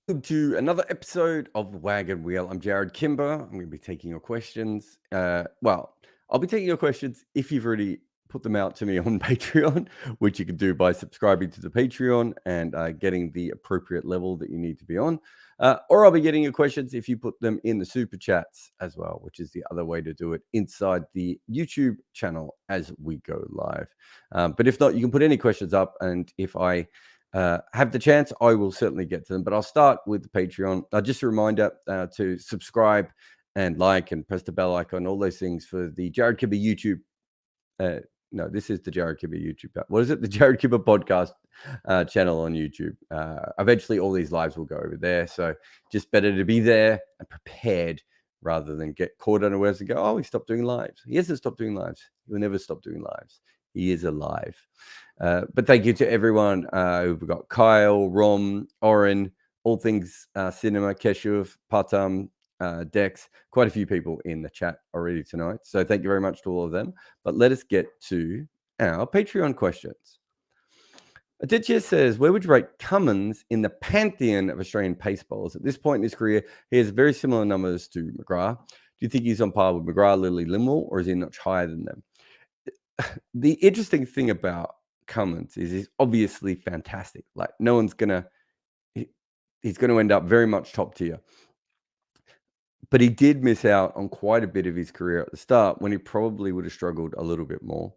Welcome to another episode of Wagon Wheel. I'm Jarrod Kimber. I'm going to be taking your questions. I'll be taking your questions if you've already put them out to me on Patreon, which you can do by subscribing to the Patreon and getting the appropriate level that you need to be on. Or I'll be getting your questions if you put them in the super chats as well, which is the other way to do it inside the YouTube channel as we go live. But if not, you can put any questions up, and if I have the chance, I will certainly get to them. But I'll start with the Patreon. Just a reminder to subscribe and like and press the bell icon, all those things for the Jarrod Kimber YouTube. No, this is the Jarrod Kimber YouTube. What is it? The Jarrod Kimber podcast channel on YouTube. Eventually, all these lives will go over there. So just better to be there and prepared rather than get caught unawares and go, oh, he stopped doing lives. He hasn't stopped doing lives. He will never stop doing lives. He is alive. But thank you to everyone. We've got Kyle, Rom, Oren, All Things Cinema, Keshuv, Patam, Dex, quite a few people in the chat already tonight. So thank you very much to all of them. But let us get to our Patreon questions. Aditya says, where would you rate Cummins in the pantheon of Australian pace bowlers? At this point in his career, he has very similar numbers to McGrath. Do you think he's on par with McGrath, Lilly, Limwell, or is he much higher than them? The interesting thing about Cummins is he's obviously fantastic. Like no one's he's going to end up very much top tier. But he did miss out on quite a bit of his career at the start when he probably would have struggled a little bit more.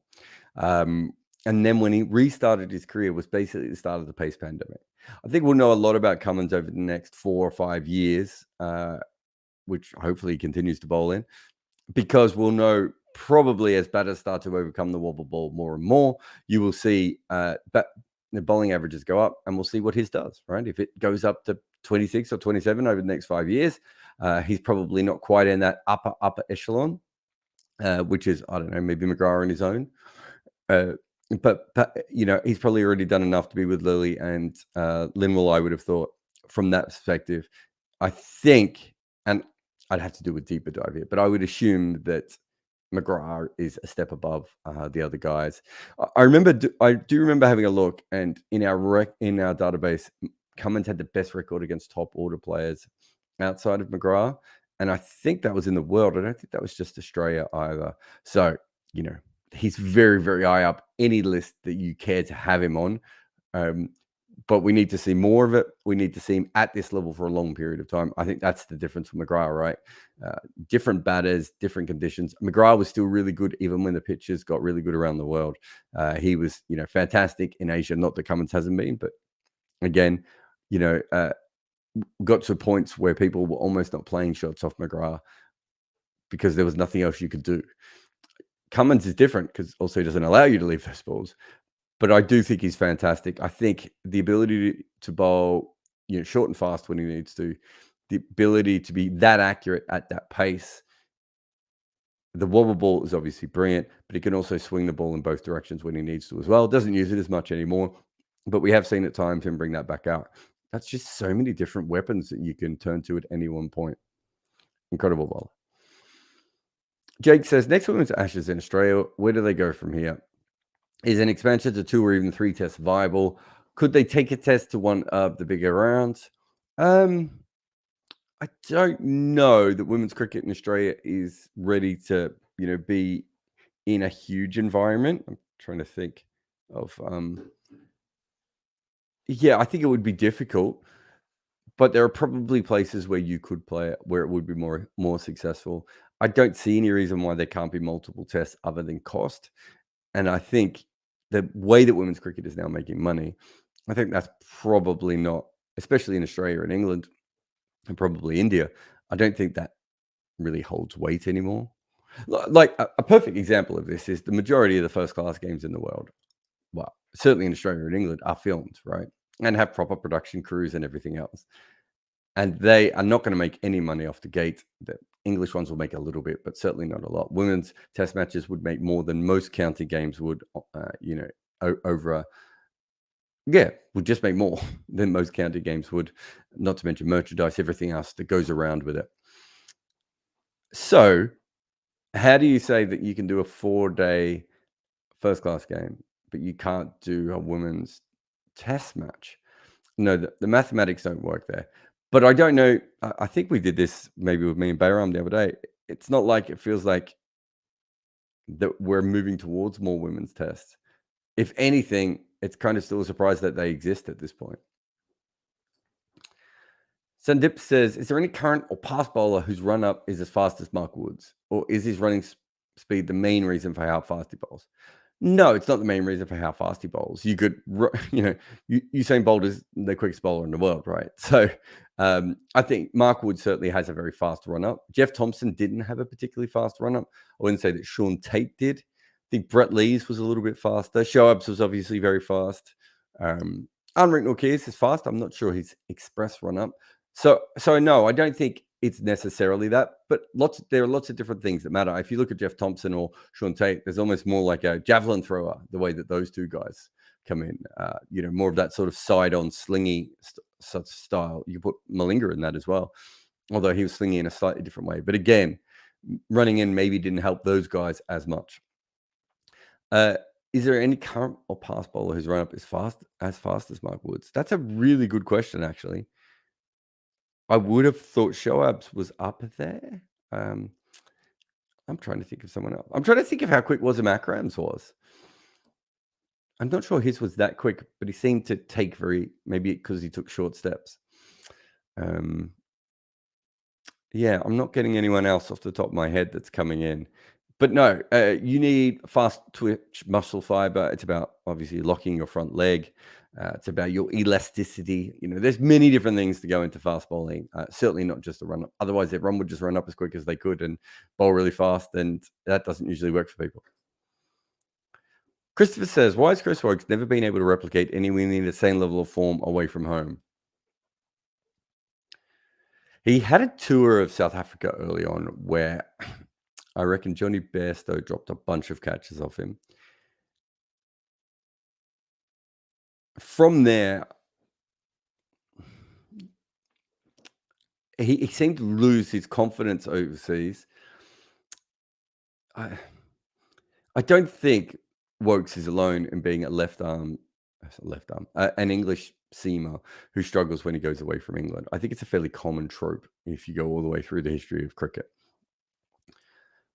And then when he restarted his career was basically the start of the pace pandemic. I think we'll know a lot about Cummins over the next 4 or 5 years, which hopefully he continues to bowl in, because we'll know probably as batters start to overcome the wobble ball more and more, you will see the bowling averages go up, and we'll see what his does, right? If it goes up to 26 or 27 over the next 5 years, he's probably not quite in that upper echelon, which is, I don't know, maybe McGrath on his own. But you know, he's probably already done enough to be with Lilly and Linwell, I would have thought, from that perspective. I think, and I'd have to do a deeper dive here, but I would assume that McGrath is a step above the other guys. I do remember having a look, and in our database, Cummins had the best record against top order players outside of McGrath, and I think that was in the world. I don't think that was just Australia either. So, you know, he's very, very high up any list that you care to have him on. But we need to see more of it. We need to see him at this level for a long period of time. I think that's the difference with McGrath, right? Different batters, different conditions. McGrath was still really good even when the pitches got really good around the world. He was, you know, fantastic in Asia. Not that Cummins hasn't been, but again, you know, got to points where people were almost not playing shots off McGrath because there was nothing else you could do. Cummins is different because also he doesn't allow you to leave those balls. But I do think he's fantastic. I think the ability to bowl, you know, short and fast when he needs to, the ability to be that accurate at that pace. The wobble ball is obviously brilliant, but he can also swing the ball in both directions when he needs to as well. Doesn't use it as much anymore, but we have seen at times him bring that back out. That's just so many different weapons that you can turn to at any one point. Incredible ball. Jake says, next women's Ashes in Australia, where do they go from here? Is an expansion to 2 or even 3 tests viable? Could they take a test to one of the bigger rounds? I don't know that women's cricket in Australia is ready to, you know, be in a huge environment. I'm trying to think of, yeah, I think it would be difficult, but there are probably places where you could play it where it would be more successful. I don't see any reason why there can't be multiple tests other than cost. And I think the way that women's cricket is now making money, I think that's probably not, especially in Australia and England and probably India, I don't think that really holds weight anymore. Like a perfect example of this is the majority of the first class games in the world, well, certainly in Australia and England, are filmed, right? And have proper production crews and everything else. And they are not going to make any money off the gate. The English ones will make a little bit, but certainly not a lot. Women's test matches would make more than most county games would, you know, would just make more than most county games would, not to mention merchandise, everything else that goes around with it. So how do you say that you can do a 4-day first class game, but you can't do a women's test match? No, the mathematics don't work there. But I don't know. I think we did this maybe with me and Bayram the other day. It's not like it feels like that we're moving towards more women's tests. If anything, it's kind of still a surprise that they exist at this point. Sandip says, "Is there any current or past bowler whose run up is as fast as Mark Wood's, or is his running speed the main reason for how fast he bowls?" No, it's not the main reason for how fast he bowls. You could, Usain Bolt is the quickest bowler in the world, right? So I think Mark Wood certainly has a very fast run up. Jeff Thompson didn't have a particularly fast run up. I wouldn't say that Sean Tate did. I think Brett Lees was a little bit faster. Shoaib's was obviously very fast. Unrick Norkies is fast. I'm not sure his express run up. So no, I don't think it's necessarily that, but there are lots of different things that matter. If you look at Jeff Thompson or Sean Tate, there's almost more like a javelin thrower, the way that those two guys come in. More of that sort of side-on slingy such style. You put Malinga in that as well, although he was slinging in a slightly different way. But again, running in maybe didn't help those guys as much. Is there any current or past bowler whose run up is as fast as Mark Woods? That's a really good question, actually. I would have thought Shoaib's was up there. I'm trying to think of someone else. I'm trying to think of how quick Wazim Akram's was. I'm not sure his was that quick, but he seemed to take maybe because he took short steps. Yeah, I'm not getting anyone else off the top of my head that's coming in. But no, you need fast twitch muscle fiber. It's about obviously locking your front leg. It's about your elasticity. There's many different things to go into fast bowling. Certainly not just a run up. Otherwise, everyone would just run up as quick as they could and bowl really fast, and that doesn't usually work for people. Christopher says, "Why has Chris Woakes never been able to replicate anywhere near the same level of form away from home?" He had a tour of South Africa early on where I reckon Johnny Bairstow dropped a bunch of catches off him. From there, he seemed to lose his confidence overseas. I don't think Woakes is alone in being an English seamer who struggles when he goes away from England. I think it's a fairly common trope if you go all the way through the history of cricket.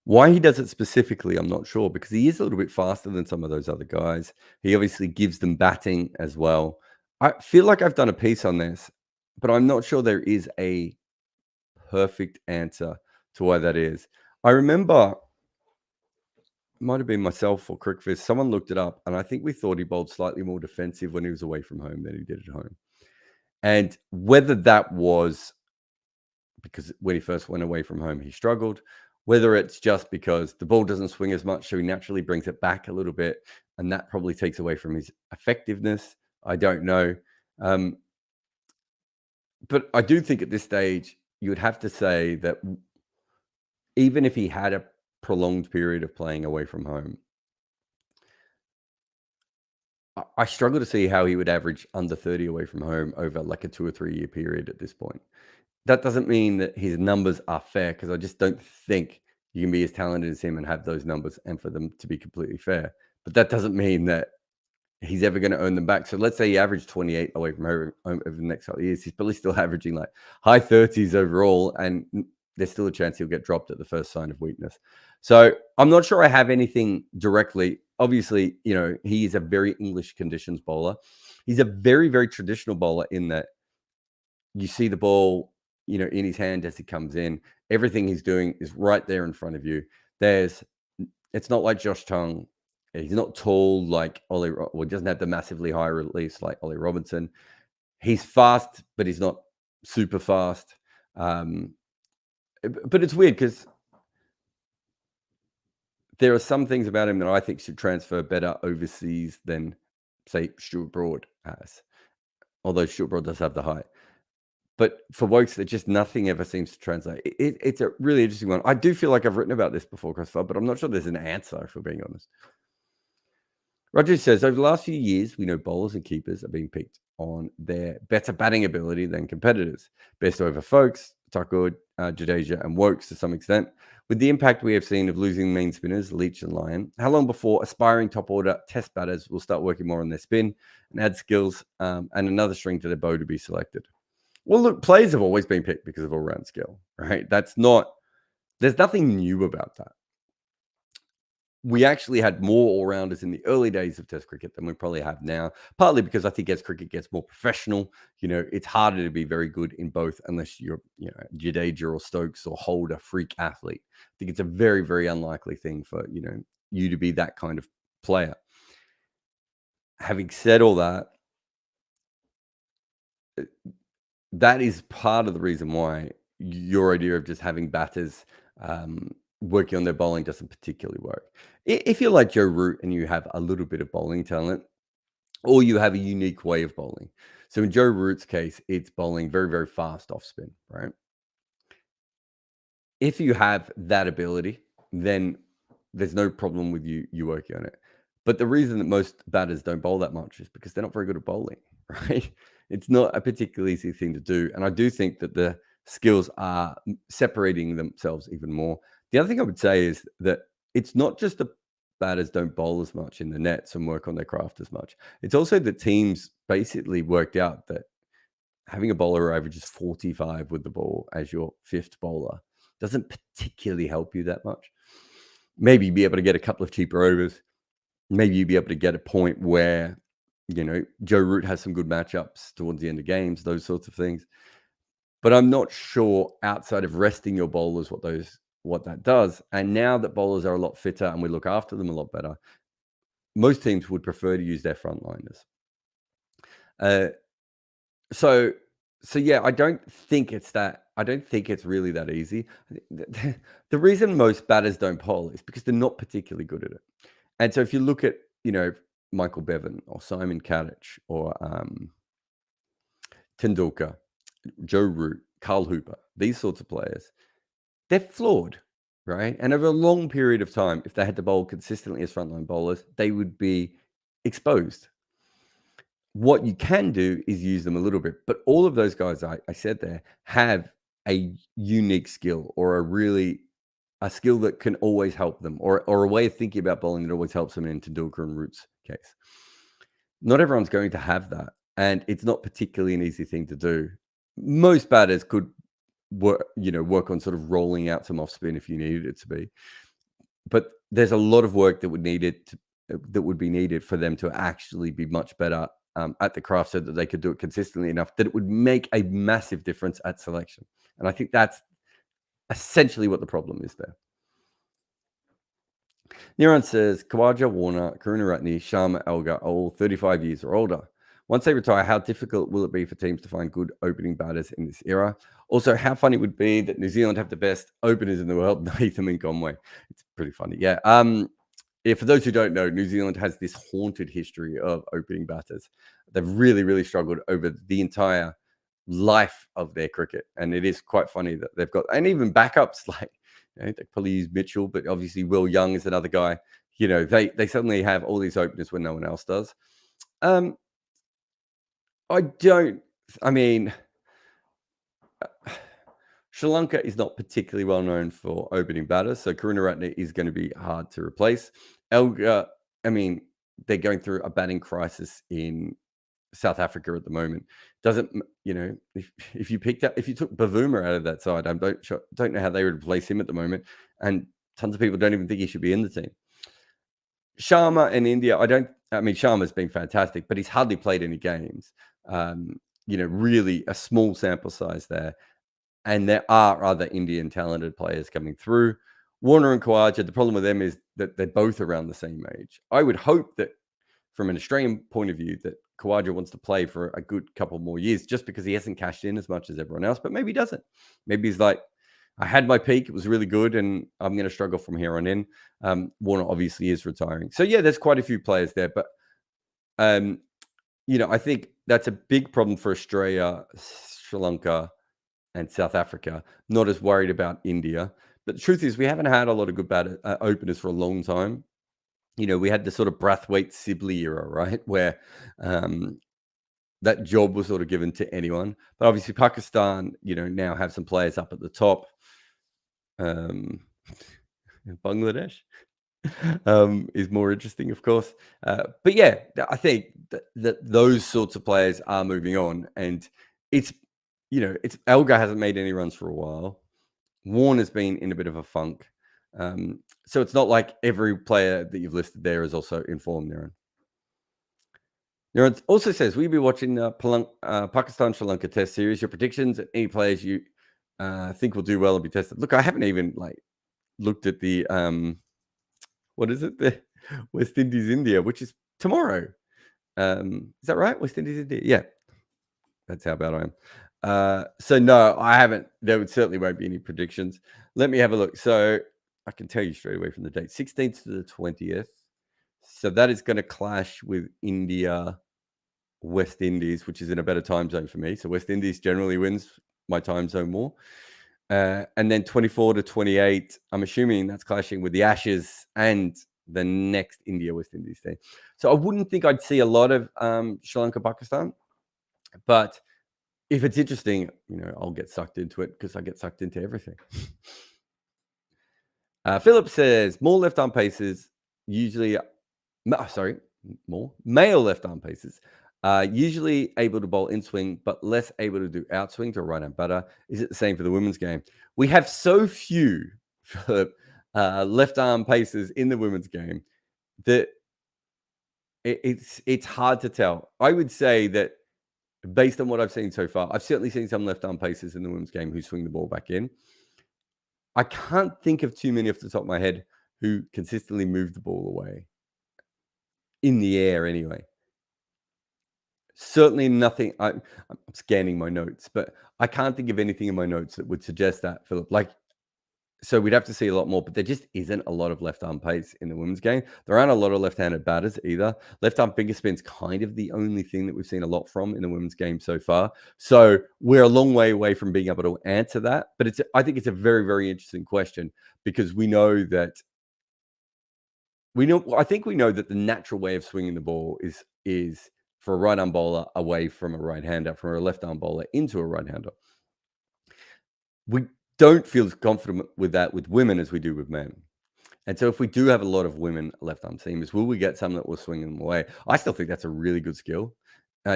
Why he does it specifically, I'm not sure, because he is a little bit faster than some of those other guys. He obviously gives them batting as well. I feel like I've done a piece on this, but I'm not sure there is a perfect answer to why that is. I remember, might have been myself or Crickfist, someone looked it up, and I think we thought he bowled slightly more defensive when he was away from home than he did at home. And whether that was because when he first went away from home, he struggled, whether it's just because the ball doesn't swing as much, so he naturally brings it back a little bit, and that probably takes away from his effectiveness. I don't know. But I do think at this stage, you would have to say that even if he had a prolonged period of playing away from home, I struggle to see how he would average under 30 away from home over like a 2 or 3 year period at this point. That doesn't mean that his numbers are fair, because I just don't think you can be as talented as him and have those numbers and for them to be completely fair. But that doesn't mean that he's ever going to earn them back. So let's say he averaged 28 away from home over the next couple of years. He's probably still averaging like high 30s overall, and there's still a chance he'll get dropped at the first sign of weakness. So I'm not sure I have anything directly. Obviously, he is a very English conditions bowler. He's a very, very traditional bowler in that you see the ball, in his hand as he comes in. Everything he's doing is right there in front of you. It's not like Josh Tongue. He's not tall like Ollie, or doesn't have the massively high release like Ollie Robinson. He's fast, but he's not super fast. But it's weird because there are some things about him that I think should transfer better overseas than, say, Stuart Broad has. Although Stuart Broad does have the height. But for Woakes, just nothing ever seems to translate. It's a really interesting one. I do feel like I've written about this before, Christopher, but I'm not sure there's an answer, if we're being honest. Roger says, over the last few years, we know bowlers and keepers are being picked on their better batting ability than competitors. Best over Folks, Thakur, Jadeja, and Woakes to some extent. With the impact we have seen of losing main spinners, Leach and Lyon, how long before aspiring top order test batters will start working more on their spin and add skills and another string to their bow to be selected? Well, look, players have always been picked because of all-round skill, right? There's nothing new about that. We actually had more all-rounders in the early days of Test cricket than we probably have now, partly because I think as cricket gets more professional, it's harder to be very good in both unless you're, Jadeja or Stokes or Holder, freak athlete. I think it's a very, very unlikely thing for, you to be that kind of player. Having said all that, that is part of the reason why your idea of just having batters working on their bowling doesn't particularly work. If you're like Joe Root and you have a little bit of bowling talent, or you have a unique way of bowling. So in Joe Root's case, it's bowling very, very fast off spin, right? If you have that ability, then there's no problem with you working on it. But the reason that most batters don't bowl that much is because they're not very good at bowling, right? It's not a particularly easy thing to do. And I do think that the skills are separating themselves even more. The other thing I would say is that it's not just the batters don't bowl as much in the nets and work on their craft as much. It's also that teams basically worked out that having a bowler who averages 45 with the ball as your fifth bowler doesn't particularly help you that much. Maybe be able to get a couple of cheaper overs. Maybe you'd be able to get a point where, Joe Root has some good matchups towards the end of games, those sorts of things. But I'm not sure outside of resting your bowlers what that does. And now that bowlers are a lot fitter and we look after them a lot better, most teams would prefer to use their frontliners. Uh, so yeah, I don't think it's really that easy. The reason most batters don't bowl is because they're not particularly good at it. And so if you look at, Michael Bevan or Simon Kadich or Tendulkar, Joe Root, Carl Hooper, these sorts of players, they're flawed, right? And over a long period of time, if they had to bowl consistently as frontline bowlers, they would be exposed. What you can do is use them a little bit, but all of those guys I said there have a unique skill or a skill that can always help them, or a way of thinking about bowling that always helps them in Tendulkar and Root's case. Not everyone's going to have that, and it's not particularly an easy thing to do. Most batters could work on sort of rolling out some off spin if you needed it to be, but there's a lot of work that would be needed for them to actually be much better at the craft, so that they could do it consistently enough that it would make a massive difference at selection. And I think that's essentially what the problem is there. Niran says Kawaja, Warner, Karunaratne, Sharma, Elgar are all 35 years or older. Once they retire, how difficult will it be for teams to find good opening batters in this era? Also, how funny would it be that New Zealand have the best openers in the world, Nathan and Conway? It's pretty funny. Yeah. Yeah, for those who don't know, New Zealand has this haunted history of opening batters. They've really, really struggled over the entire life of their cricket. And it is quite funny that they've got, and even backups like, they probably use Mitchell, but obviously Will Young is another guy. They suddenly have all these openers when no one else does. I mean, Sri Lanka is not particularly well known for opening batters, so Karunaratne is going to be hard to replace. Elgar, I mean, they're going through a batting crisis in South Africa at the moment. Doesn't if you took Bavuma out of that side, I don't know how they would replace him at the moment, and tons of people don't even think he should be in the team. Sharma in India, Sharma's been fantastic, but he's hardly played any games. Really a small sample size there. And there are other Indian talented players coming through. Warner and Khawaja, the problem with them is that they're both around the same age. I would hope that from an Australian point of view that Khawaja wants to play for a good couple more years just because he hasn't cashed in as much as everyone else, but maybe he doesn't. Maybe he's like, I had my peak, it was really good, and I'm going to struggle from here on in. Warner obviously is retiring. So, yeah, there's quite a few players there, but, I think that's a big problem for Australia, Sri Lanka, and South Africa. Not as worried about India. But the truth is, we haven't had a lot of good openers for a long time. We had this sort of Brathwaite Sibley era, right? Where that job was sort of given to anyone. But obviously Pakistan, now have some players up at the top. Bangladesh is more interesting, of course. But yeah, I think that those sorts of players are moving on. And it's, it's Elgar hasn't made any runs for a while. Warner's been in a bit of a funk. So it's not like every player that you've listed there is also informed, Niran. Niran also says, we'll be watching the Pakistan-Sri Lanka test series. Your predictions, any players you think will do well and be tested. Look, I haven't even looked at the, what is it? The West Indies-India, which is tomorrow. Is that right? West Indies-India? Yeah. That's how bad I am. So no, I haven't. There certainly won't be any predictions. Let me have a look. So I can tell you straight away from the date, 16th to the 20th. So that is going to clash with India, West Indies, which is in a better time zone for me. So West Indies generally wins my time zone more. And then 24 to 28, I'm assuming that's clashing with the Ashes and the next India-West Indies day. So I wouldn't think I'd see a lot of Sri Lanka, Pakistan. But if it's interesting, I'll get sucked into it because I get sucked into everything. Philip says, more left-arm paces, usually... more male left-arm paces, usually able to bowl in-swing, but less able to do outswing to a right-hand batter. Is it the same for the women's game? We have so few, Philip, left-arm paces in the women's game that it's hard to tell. I would say that based on what I've seen so far, I've certainly seen some left-arm paces in the women's game who swing the ball back in. I can't think of too many off the top of my head who consistently move the ball away. In the air, anyway. Certainly nothing. I'm scanning my notes, but I can't think of anything in my notes that would suggest that, Philip. So we'd have to see a lot more, but there just isn't a lot of left-arm pace in the women's game. There aren't a lot of left-handed batters either. Left-arm finger spin's kind of the only thing that we've seen a lot from in the women's game so far. So we're a long way away from being able to answer that. But I think it's a very, very interesting question because we know that I think we know that the natural way of swinging the ball is for a right-arm bowler away from a right-hander, from a left-arm bowler into a right-hander. We don't feel as confident with that with women as we do with men. And so if we do have a lot of women left-arm seamers, will we get some that will swing them away? I still think that's a really good skill.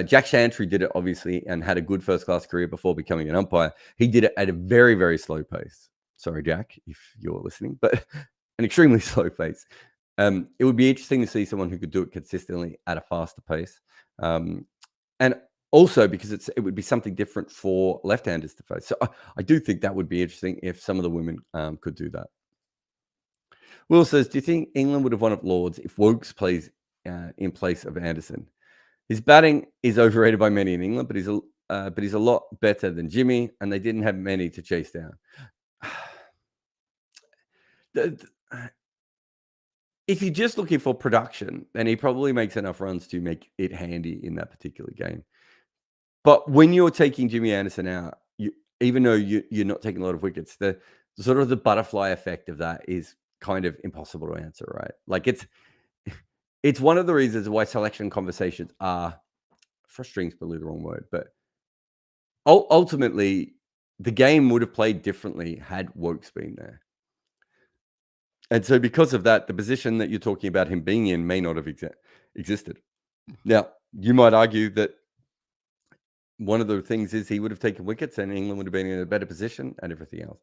Jack Chantry did it, obviously, and had a good first-class career before becoming an umpire. He did it at a very, very slow pace. Sorry, Jack, if you're listening, but an extremely slow pace. It would be interesting to see someone who could do it consistently at a faster pace. And also because it would be something different for left-handers to face. So I do think that would be interesting if some of the women could do that. Will says, do you think England would have won at Lords if Wokes plays in place of Anderson? His batting is overrated by many in England, but he's a lot better than Jimmy, and they didn't have many to chase down. If you're just looking for production, then he probably makes enough runs to make it handy in that particular game. But when you're taking Jimmy Anderson out, even though you're not taking a lot of wickets, the sort of the butterfly effect of that is kind of impossible to answer, right? It's one of the reasons why selection conversations are frustrating, is probably the wrong word, but ultimately the game would have played differently had Wokes been there. And so because of that, the position that you're talking about him being in may not have existed. Now, you might argue that one of the things is he would have taken wickets and England would have been in a better position and everything else.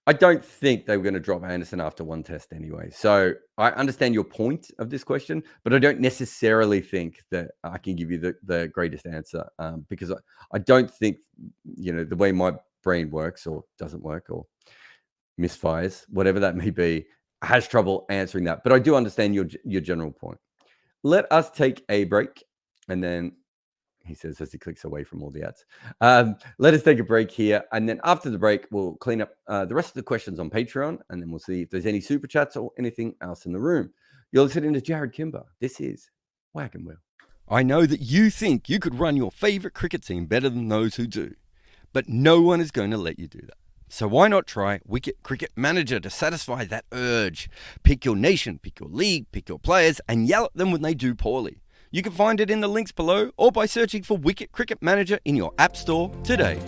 I don't think they were going to drop Anderson after one test anyway. So I understand your point of this question, but I don't necessarily think that I can give you the greatest answer because I don't think, the way my brain works or doesn't work or misfires, whatever that may be, has trouble answering that. But I do understand your general point. Let us take a break and then he says as he clicks away from all the ads. Let us take a break here. And then after the break, we'll clean up the rest of the questions on Patreon. And then we'll see if there's any super chats or anything else in the room. You're listening to Jarrod Kimber. This is Wagon Wheel. I know that you think you could run your favorite cricket team better than those who do. But no one is going to let you do that. So why not try Wicket Cricket Manager to satisfy that urge? Pick your nation, pick your league, pick your players, and yell at them when they do poorly. You can find it in the links below or by searching for Wicket Cricket Manager in your app store today.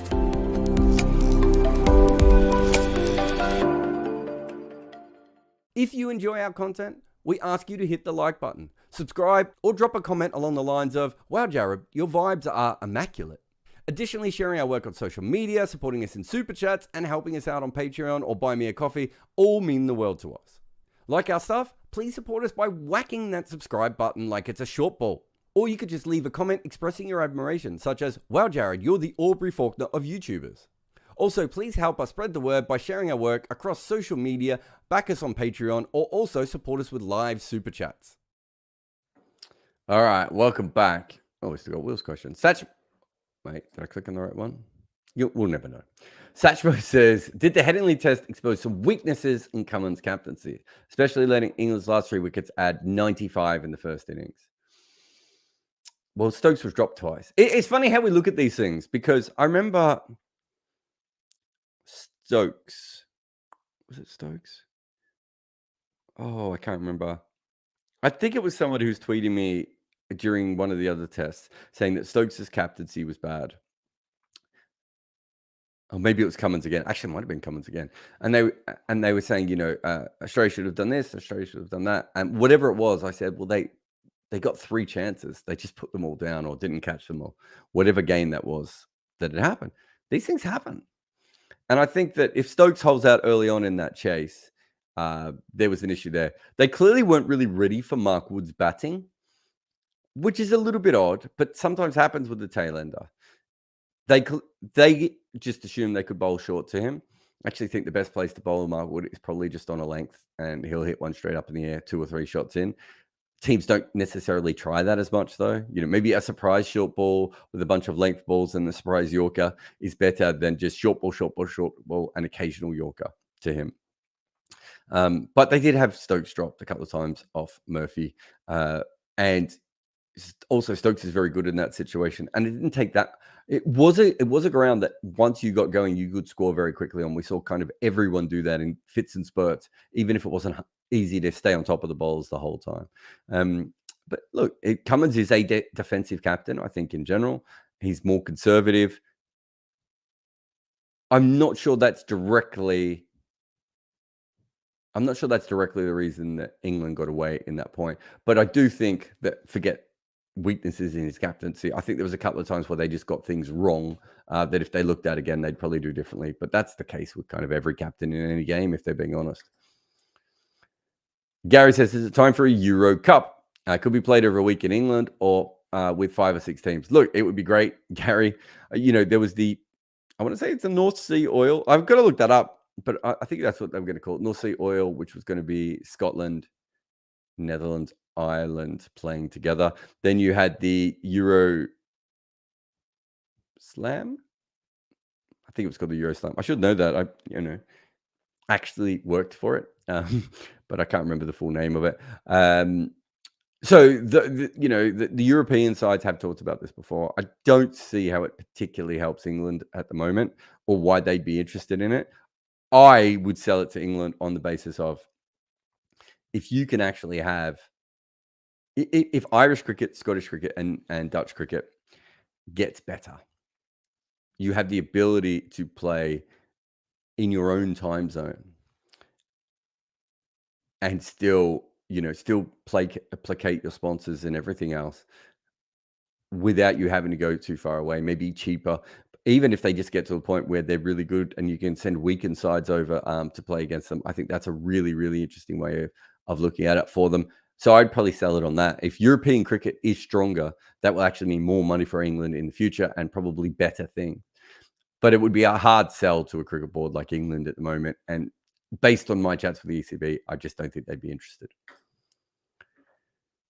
If you enjoy our content, we ask you to hit the like button, subscribe, or drop a comment along the lines of, wow, Jarrod, your vibes are immaculate. Additionally, sharing our work on social media, supporting us in super chats, and helping us out on Patreon or Buy Me a Coffee all mean the world to us. Like our stuff? Please support us by whacking that subscribe button like it's a short ball. Or you could just leave a comment expressing your admiration, such as, "Wow, Jarrod, you're the Aubrey Faulkner of YouTubers." Also, please help us spread the word by sharing our work across social media, back us on Patreon, or also support us with live super chats. All right, welcome back. Oh, we still got Will's question. Wait, did I click on the right one? We'll never know. Satchmo says, did the Headingley test expose some weaknesses in Cummins' captaincy, especially letting England's last 3 wickets add 95 in the first innings? Well, Stokes was dropped twice. It's funny how we look at these things, because I remember Stokes. Was it Stokes? Oh, I can't remember. I think it was someone who was tweeting me during one of the other tests saying that Stokes' captaincy was bad. Or maybe it was Cummins again. Actually, it might have been Cummins again. And they were saying, Australia should have done this, Australia should have done that. And whatever it was, I said, well, they got 3 chances. They just put them all down or didn't catch them, or whatever game that was that had happened. These things happen. And I think that if Stokes holds out early on in that chase, there was an issue there. They clearly weren't really ready for Mark Wood's batting, which is a little bit odd, but sometimes happens with the tail ender. They just assumed they could bowl short to him. I actually think the best place to bowl Mark Wood is probably just on a length, and he'll hit one straight up in the air, 2 or 3 shots in. Teams don't necessarily try that as much, though. Maybe a surprise short ball with a bunch of length balls and the surprise Yorker is better than just short ball, and occasional Yorker to him. But they did have Stokes dropped a couple of times off Murphy. And also Stokes is very good in that situation. And it didn't take that. It was a ground that once you got going, you could score very quickly on. We saw kind of everyone do that in fits and spurts, even if it wasn't easy to stay on top of the bowls the whole time. But look, Cummins is a defensive captain, I think, in general. He's more conservative. I'm not sure that's directly the reason that England got away in that point. But I do think that, forget weaknesses in his captaincy, I think there was a couple of times where they just got things wrong that if they looked at again, they'd probably do differently. But that's the case with kind of every captain in any game, if they're being honest. Gary says, is it time for a Euro Cup? Could be played over a week in England or with 5 or 6 teams. Look, it would be great, Gary. There was I want to say it's the North Sea Oil. I've got to look that up, but I think that's what they were going to call it. North Sea Oil, which was going to be Scotland, Netherlands, Ireland playing together. Then you had the Euro Slam. I think it was called the Euro Slam. I should know that. I actually worked for it, but I can't remember the full name of it. So the European sides have talked about this before. I don't see how it particularly helps England at the moment, or why they'd be interested in it. I would sell it to England on the basis of, if you can actually have, if Irish cricket, Scottish cricket, and Dutch cricket gets better, you have the ability to play in your own time zone and still placate your sponsors and everything else without you having to go too far away, maybe cheaper. Even if they just get to a point where they're really good and you can send weakened sides over to play against them, I think that's a really, really interesting way of looking at it for them. So I'd probably sell it on that. If European cricket is stronger, that will actually mean more money for England in the future and probably better things. But it would be a hard sell to a cricket board like England at the moment. And based on my chats with the ECB, I just don't think they'd be interested.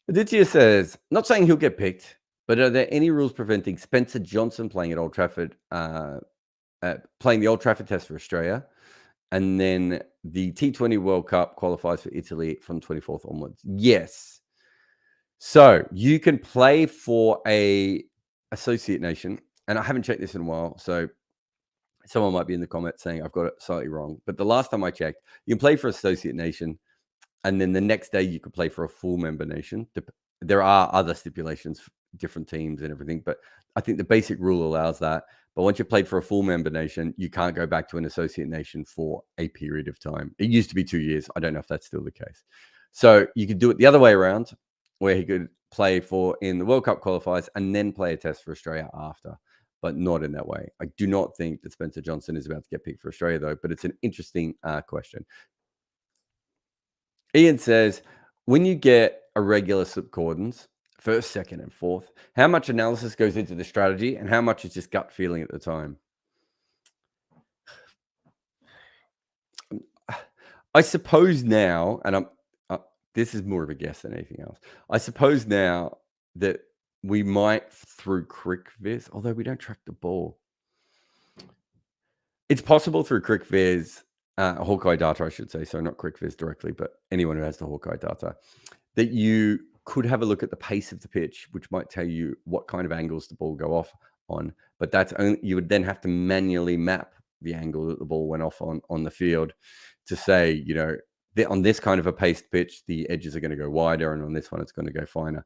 Aditya says, not saying he'll get picked, but are there any rules preventing Spencer Johnson playing at Old Trafford, playing the Old Trafford test for Australia? And then the T20 World Cup qualifies for Italy from 24th onwards. Yes. So you can play for a associate nation. And I haven't checked this in a while. So someone might be in the comments saying I've got it slightly wrong. But the last time I checked, you can play for associate nation. And then the next day you could play for a full member nation. There are other stipulations, different teams and everything. But I think the basic rule allows that. But once you've played for a full member nation, you can't go back to an associate nation for a period of time. It used to be 2 years. I don't know if that's still the case. So you could do it the other way around, where he could play in the World Cup qualifiers and then play a test for Australia after. but not in that way. I do not think that Spencer Johnson is about to get picked for Australia, though, but it's an interesting question. Ian says, when you get irregular slip cordons, first, second, and fourth, how much analysis goes into the strategy and how much is just gut feeling at the time? I suppose now, and this is more of a guess than anything else. I suppose now that we might through CricViz, although we don't track the ball. It's possible through CricViz, Hawkeye data, I should say. So not CricViz directly, but anyone who has the Hawkeye data, that you could have a look at the pace of the pitch, which might tell you what kind of angles the ball go off on. But that's only, you would then have to manually map the angle that the ball went off on the field to say, you know, on this kind of a paced pitch, the edges are going to go wider, and on this one, it's going to go finer.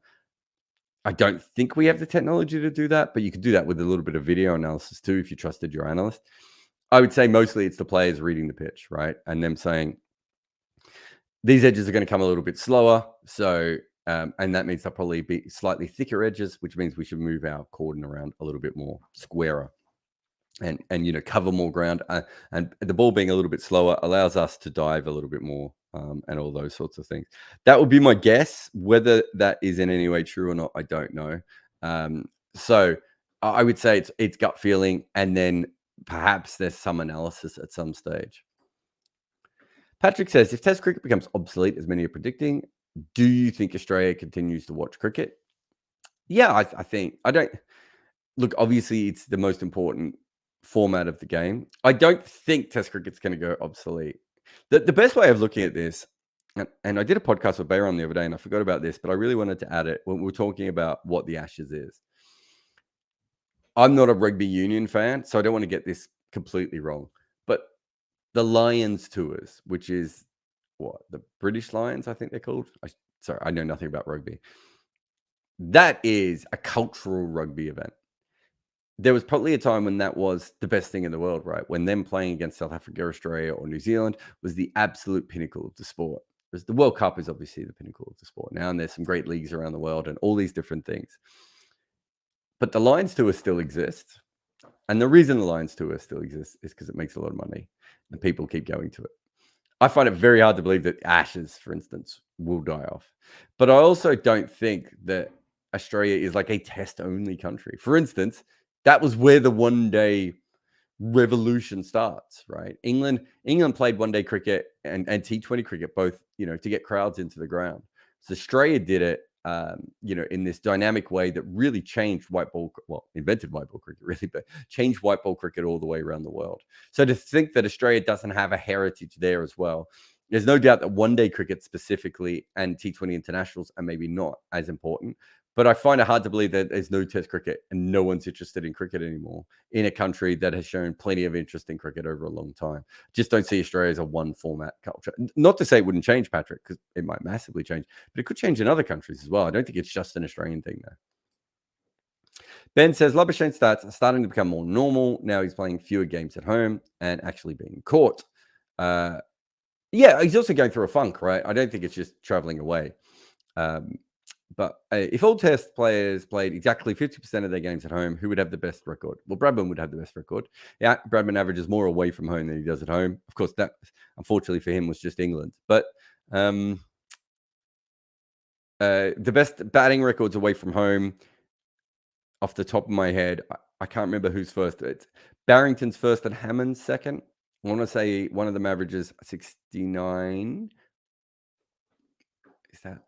I don't think we have the technology to do that, but you could do that with a little bit of video analysis too, if you trusted your analyst. I would say mostly it's the players reading the pitch, right? And them saying, these edges are going to come a little bit slower. So, and that means they'll probably be slightly thicker edges, which means we should move our cordon around a little bit more squarer and you know, cover more ground. And the ball being a little bit slower allows us to dive a little bit more and all those sorts of things. That would be my guess. Whether that is in any way true or not, I don't know. So I would say it's gut feeling, and then perhaps there's some analysis at some stage. Patrick says, if Test cricket becomes obsolete, as many are predicting, do you think Australia continues to watch cricket? Yeah, I think. I don't. Look, obviously, it's the most important format of the game. I don't think Test cricket's going to go obsolete. The best way of looking at this, and I did a podcast with Bayron the other day, and I forgot about this, but I really wanted to add it when we were talking about what the Ashes is. I'm not a rugby union fan, so I don't want to get this completely wrong. But the Lions tours, which is what the British Lions, I think they're called. Sorry, I know nothing about rugby. That is a cultural rugby event. There was probably a time when that was the best thing in the world, right? When them playing against South Africa, Australia, or New Zealand was the absolute pinnacle of the sport. Because the World Cup is obviously the pinnacle of the sport now, and there's some great leagues around the world and all these different things. But the Lions tour still exists. And the reason the Lions tour still exists is because it makes a lot of money and people keep going to it. I find it very hard to believe that Ashes, for instance, will die off. But I also don't think that Australia is like a test-only country. For instance, that was where the one-day revolution starts, right? England played one-day cricket and T20 cricket both, you know, to get crowds into the ground. So Australia did it, you know, in this dynamic way that really changed white ball, invented white ball cricket, really, but changed white ball cricket all the way around the world. So to think that Australia doesn't have a heritage there as well, there's no doubt that one-day cricket specifically and T20 internationals are maybe not as important. But I find it hard to believe that there's no Test cricket and no one's interested in cricket anymore in a country that has shown plenty of interest in cricket over a long time. Just don't see Australia as a one-format culture. Not to say it wouldn't change, Patrick, because it might massively change, but it could change in other countries as well. I don't think it's just an Australian thing, though. Ben says, Labuschagne's stats are starting to become more normal. Now he's playing fewer games at home and actually being caught. Yeah, he's also going through a funk, right? I don't think it's just traveling away. But if all Test players played exactly 50% of their games at home, who would have the best record? Well, Bradman would have the best record. Yeah, Bradman averages more away from home than he does at home. Of course, that, unfortunately for him, was just England. But the best batting records away from home, off the top of my head, I can't remember who's first. It's Barrington's first and Hammond's second. I want to say one of them averages 69. Is that?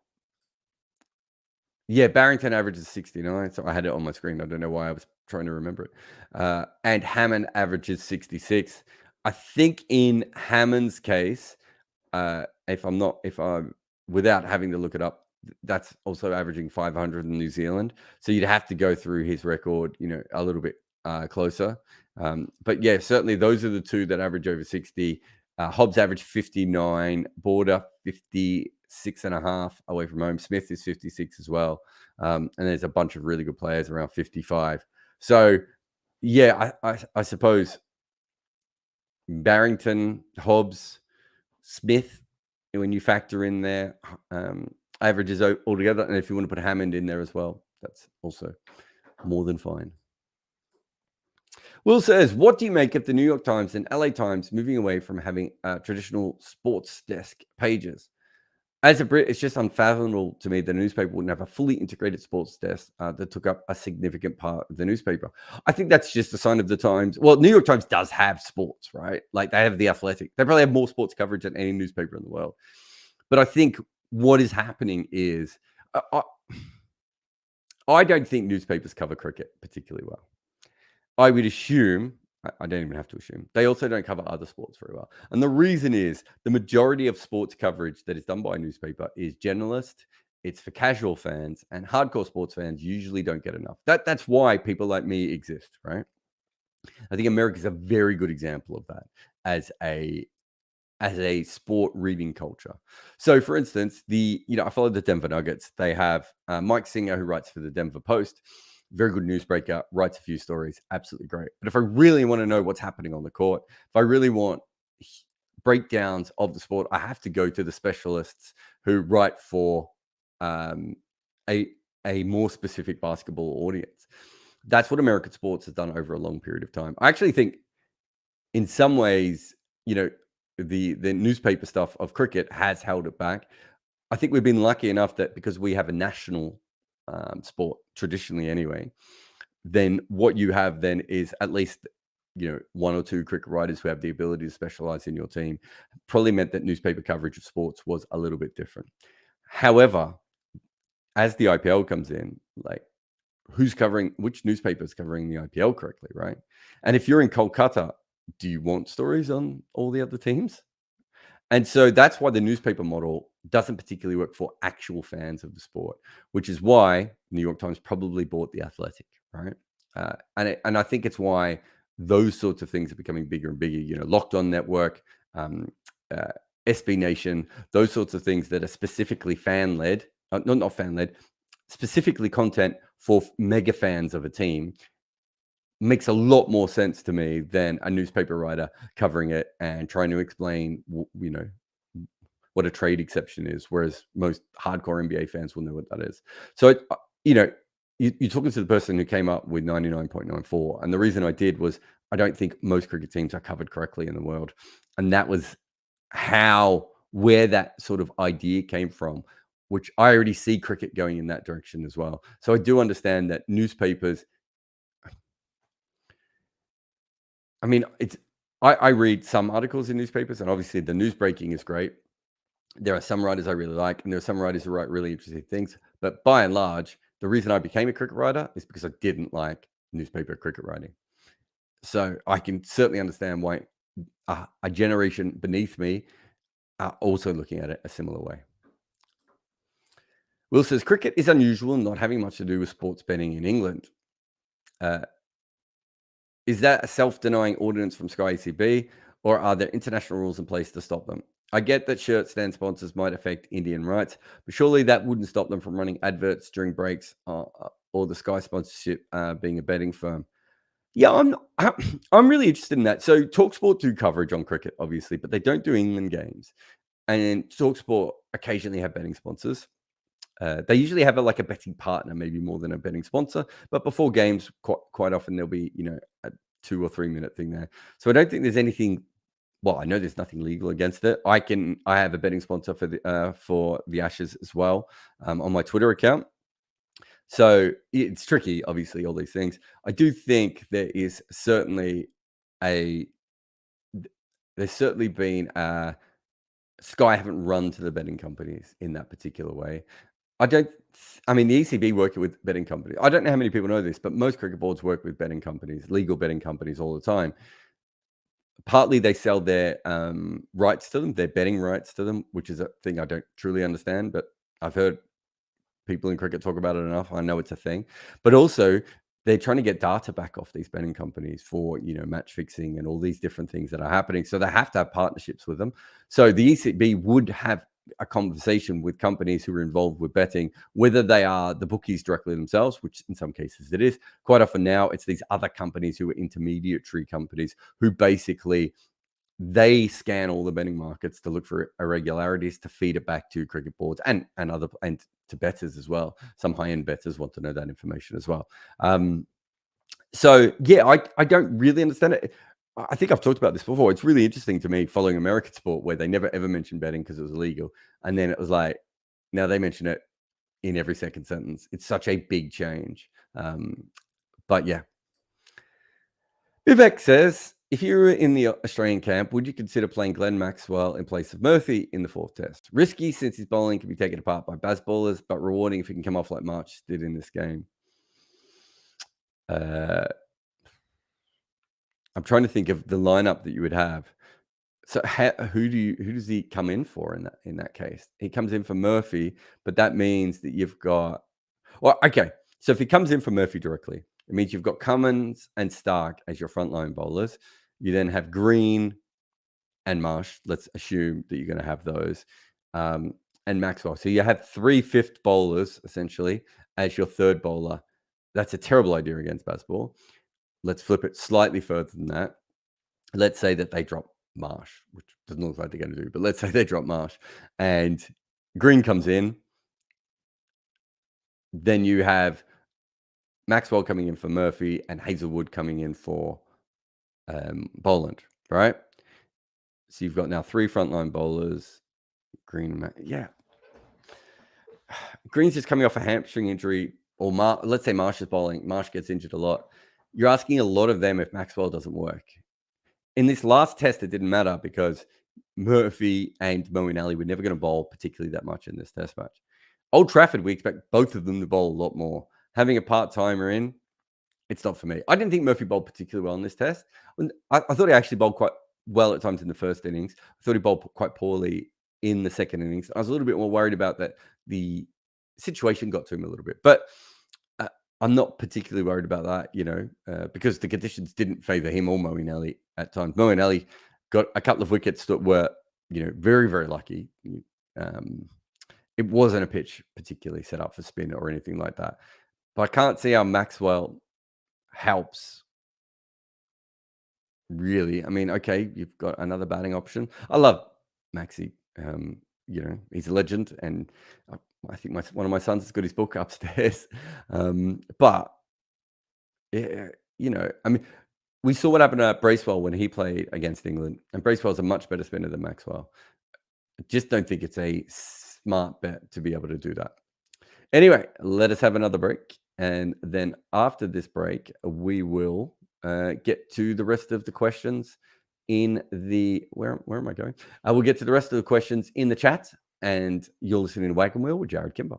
Yeah, Barrington averages 69. So I had it on my screen. I don't know why I was trying to remember it. And Hammond averages 66. I think in Hammond's case, if I'm without having to look it up, that's also averaging 500 in New Zealand. So you'd have to go through his record, you know, a little bit closer. But yeah, certainly those are the two that average over 60. Hobbs average 59, Border 56.5 away from home. Smith is 56 as well. And there's a bunch of really good players around 55. So yeah, I suppose Barrington, Hobbs, Smith, when you factor in their averages altogether, and if you want to put Hammond in there as well, that's also more than fine. Will says, what do you make of the New York Times and LA Times moving away from having traditional sports desk pages? As a Brit, it's just unfathomable to me that a newspaper wouldn't have a fully integrated sports desk that took up a significant part of the newspaper. I think that's just a sign of the times. Well, New York Times does have sports, right? Like they have The Athletic. They probably have more sports coverage than any newspaper in the world. But I think what is happening is I don't think newspapers cover cricket particularly well. I would assume, I don't even have to assume, they also don't cover other sports very well. And the reason is the majority of sports coverage that is done by a newspaper is generalist. It's for casual fans, and hardcore sports fans usually don't get enough. That's why people like me exist, right? I think America is a very good example of that as a sport reading culture. So, for instance, I follow the Denver Nuggets. They have Mike Singer, who writes for the Denver Post, very good newsbreaker, writes a few stories, absolutely great. But if I really want to know what's happening on the court, if I really want breakdowns of the sport, I have to go to the specialists who write for um, a more specific basketball audience. That's what American sports has done over a long period of time. I actually think, in some ways, the newspaper stuff of cricket has held it back. I think we've been lucky enough that because we have a national sport traditionally anyway, then what you have then is at least one or two cricket writers who have the ability to specialize in your team. Probably meant that newspaper coverage of sports was a little bit different. However, as the IPL comes in, like which newspaper is covering the IPL correctly, right? And if you're in Kolkata, do you want stories on all the other teams? And so that's why the newspaper model doesn't particularly work for actual fans of the sport, which is why New York Times probably bought The Athletic, right? And I think it's why those sorts of things are becoming bigger and bigger. Locked On Network, uh, SB Nation, those sorts of things that are specifically fan-led, not fan-led, specifically content for mega fans of a team, makes a lot more sense to me than a newspaper writer covering it and trying to explain, what a trade exception is, whereas most hardcore NBA fans will know what that is. So, you're talking to the person who came up with 99.94, and the reason I did was I don't think most cricket teams are covered correctly in the world, and that was where that sort of idea came from, which I already see cricket going in that direction as well. So I do understand that newspapers. I mean, I read some articles in newspapers, and obviously the news breaking is great. There are some writers I really like, and there are some writers who write really interesting things. But by and large, the reason I became a cricket writer is because I didn't like newspaper cricket writing. So I can certainly understand why a generation beneath me are also looking at it a similar way. Will says, cricket is unusual and not having much to do with sports betting in England. Is that a self-denying ordinance from Sky ECB, or are there international rules in place to stop them? I get that shirt stand sponsors might affect Indian rights, but surely that wouldn't stop them from running adverts during breaks or the Sky sponsorship being a betting firm. Yeah, I'm really interested in that. So TalkSport do coverage on cricket, obviously, but they don't do England games. And TalkSport occasionally have betting sponsors. They usually have a betting partner, maybe more than a betting sponsor. But before games, quite often there'll be a 2 or 3 minute thing there. So I don't think there's anything. Well, I know there's nothing legal against it. I have a betting sponsor for the Ashes as well on my Twitter account. So it's tricky, obviously, all these things. I do think there's certainly been Sky haven't run to the betting companies in that particular way. I mean, the ECB working with betting companies. I don't know how many people know this, but most cricket boards work with betting companies, legal betting companies all the time. Partly they sell their rights to them, their betting rights to them, which is a thing I don't truly understand, but I've heard people in cricket talk about it enough. I know it's a thing. But also, they're trying to get data back off these betting companies for match fixing and all these different things that are happening. So they have to have partnerships with them. So the ECB would have a conversation with companies who are involved with betting, whether they are the bookies directly themselves, which in some cases it is. Quite often now, it's these other companies who are intermediary companies who basically they scan all the betting markets to look for irregularities to feed it back to cricket boards and to bettors as well. Some high-end bettors want to know that information as well. So, yeah, I don't really understand it. I think I've talked about this before. It's really interesting to me following American sport where they never ever mentioned betting because it was illegal, and then it was like now they mention it in every second sentence. It's such a big change. But yeah, Vivek says, if you were in the Australian camp, would you consider playing Glenn Maxwell in place of Murphy in the fourth test? Risky since his bowling can be taken apart by Baz bowlers, but rewarding if he can come off like March did in this game. I'm trying to think of the lineup that you would have. So who does he come in for in that case? He comes in for Murphy, but that means that you've got okay. So if he comes in for Murphy directly, it means you've got Cummins and Stark as your frontline bowlers. You then have Green and Marsh. Let's assume that you're going to have those, and Maxwell. So you have 3 fifth bowlers essentially as your third bowler. That's a terrible idea against baseball. Let's flip it slightly further than that. Let's say that they drop Marsh, which doesn't look like they're going to do, but let's say they drop Marsh and Green comes in. Then you have Maxwell coming in for Murphy and Hazelwood coming in for Boland, right? So you've got now 3 frontline bowlers. Green, yeah. Green's just coming off a hamstring injury, or let's say Marsh is bowling. Marsh gets injured a lot. You're asking a lot of them if Maxwell doesn't work. In this last test, it didn't matter because Murphy and Moeen Ali were never going to bowl particularly that much in this test match. Old Trafford, we expect both of them to bowl a lot more. Having a part-timer in, it's not for me. I didn't think Murphy bowled particularly well in this test. I thought he actually bowled quite well at times in the first innings. I thought he bowled quite poorly in the second innings. I was a little bit more worried about that. The situation got to him a little bit. But I'm not particularly worried about that, because the conditions didn't favour him or Moeen Ali at times. Moeen Ali got a couple of wickets that were, very, very lucky. It wasn't a pitch particularly set up for spin or anything like that. But I can't see how Maxwell helps, really. I mean, okay, you've got another batting option. I love Maxi. He's a legend, and I think one of my sons has got his book upstairs. But yeah, I mean, we saw what happened at Bracewell when he played against England, and Bracewell's a much better spinner than Maxwell. I just don't think it's a smart bet to be able to do that. Anyway, let us have another break, and then after this break, we will get to the rest of the questions in the where am I going? We'll get to the rest of the questions in the chat, and you're listening to Wagon Wheel with Jarrod Kimber.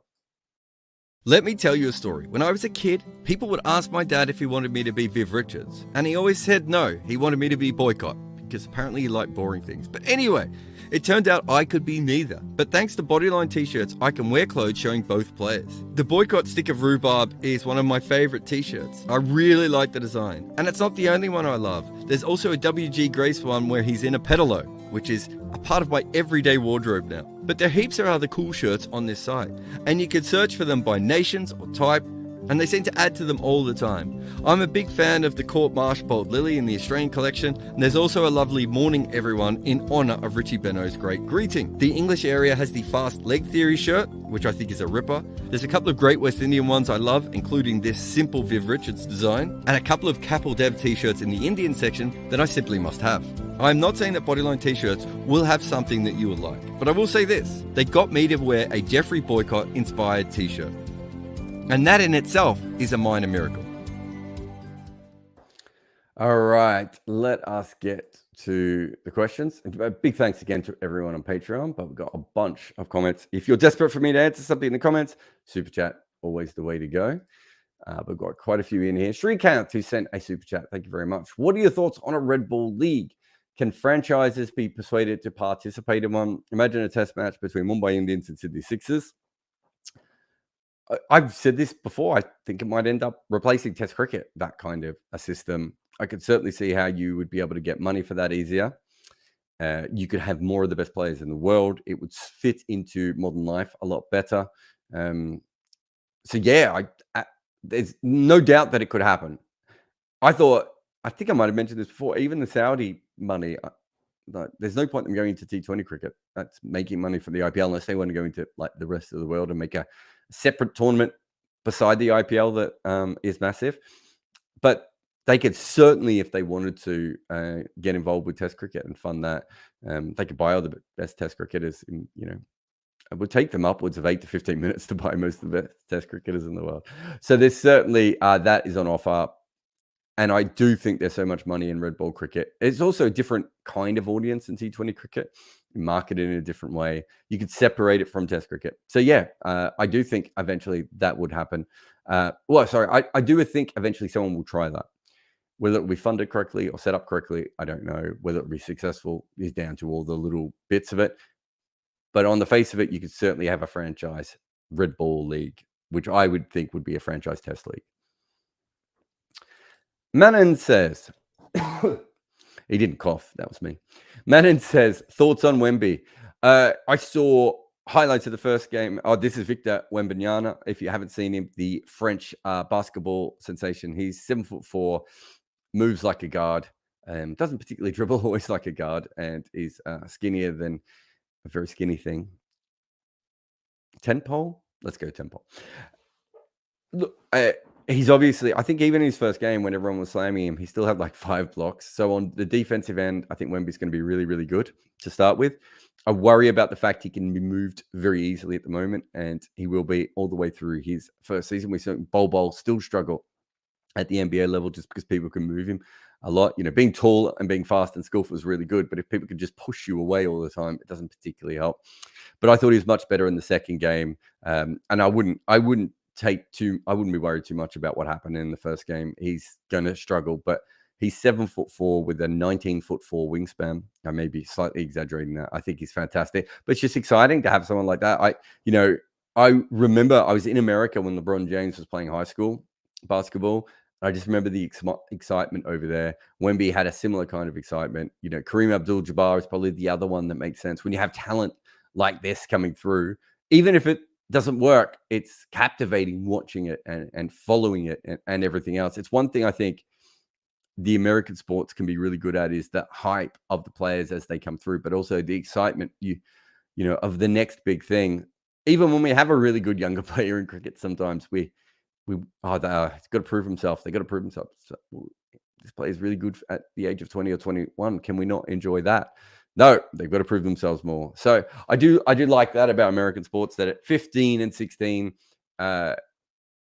Let me tell you a story. When I was a kid, people would ask my dad if he wanted me to be Viv Richards, and he always said no. He wanted me to be Boycott, because apparently he liked boring things. But anyway, it turned out I could be neither. But thanks to Bodyline t-shirts, I can wear clothes showing both players. The Boycott Stick of Rhubarb is one of my favourite t-shirts. I really like the design. And it's not the only one I love. There's also a WG Grace one where he's in a pedalo, which is a part of my everyday wardrobe now. But there are heaps of other cool shirts on this site, and you can search for them by nations or type, and they seem to add to them all the time. I'm a big fan of the Court Marsh Bold Lily in the Australian collection, and there's also a lovely Morning Everyone in honour of Richie Benaud's great greeting. The English area has the Fast Leg Theory shirt, which I think is a ripper. There's a couple of great West Indian ones I love, including this simple Viv Richards design, and a couple of Capel Dev t-shirts in the Indian section that I simply must have. I'm not saying that Bodyline t-shirts will have something that you will like, but I will say this: they got me to wear a Jeffrey Boycott inspired t-shirt. And that in itself is a minor miracle. All right, let us get to the questions. And a big thanks again to everyone on Patreon, but we've got a bunch of comments. If you're desperate for me to answer something in the comments, super chat, always the way to go. We've got quite a few in here. Shrikant, who sent a super chat, thank you very much. What are your thoughts on a Red Bull League? Can franchises be persuaded to participate in one? Imagine a test match between Mumbai Indians and Sydney Sixers. I've said this before. I think it might end up replacing Test cricket, that kind of a system. I could certainly see how you would be able to get money for that easier. You could have more of the best players in the world. It would fit into modern life a lot better. There's no doubt that it could happen. I think I might have mentioned this before. Even the Saudi money, there's no point in them going into T20 cricket. That's making money from the IPL unless they want to go into like the rest of the world and make a separate tournament beside the IPL that is massive. But they could certainly, if they wanted to, get involved with Test cricket and fund that. They could buy all the best Test cricketers. It would take them upwards of 8 to 15 minutes to buy most of the best Test cricketers in the world. So there's certainly that is on offer. And I do think there's so much money in red ball cricket. It's also a different kind of audience in T20 cricket, marketed in a different way. You could separate it from Test cricket. So yeah, I do think eventually that would happen. I do think eventually someone will try that. Whether it will be funded correctly or set up correctly, I don't know. Whether it will be successful is down to all the little bits of it. But on the face of it, you could certainly have a franchise red ball league, which I would think would be a franchise test league. Manon says, he didn't cough. That was me. Manon says, thoughts on Wemby? I saw highlights of the first game. Oh, this is Victor Wembanyama. If you haven't seen him, the French basketball sensation. He's 7'4", moves like a guard, doesn't particularly dribble, always like a guard, and is skinnier than a very skinny thing. 10 pole? Let's go 10 pole. Look, he's obviously, I think even in his first game when everyone was slamming him, he still had like 5 blocks. So on the defensive end, I think Wemby's going to be really, really good to start with. I worry about the fact he can be moved very easily at the moment, and he will be all the way through his first season. We saw Bol still struggle at the NBA level just because people can move him a lot. Being tall and being fast and skillful is really good, but if people can just push you away all the time, it doesn't particularly help. But I thought he was much better in the second game, and I wouldn't be worried too much about what happened in the first game. He's going to struggle, but he's 7'4" with a 19'4" wingspan. I may be slightly exaggerating that. I think he's fantastic, but it's just exciting to have someone like that. I remember I was in America when LeBron James was playing high school basketball. I just remember the excitement over there. Wemby had a similar kind of excitement. Kareem Abdul-Jabbar is probably the other one that makes sense. When you have talent like this coming through, even if it doesn't work, it's captivating watching it and following it and everything else. It's one thing I think the American sports can be really good at is the hype of the players as they come through, but also the excitement of the next big thing. Even when we have a really good younger player in cricket, sometimes they've got to prove himself. They got to prove himself. So, this player is really good at the age of 20 or 21. Can we not enjoy that? No, they've got to prove themselves more. So I do like that about American sports, that at 15 and 16,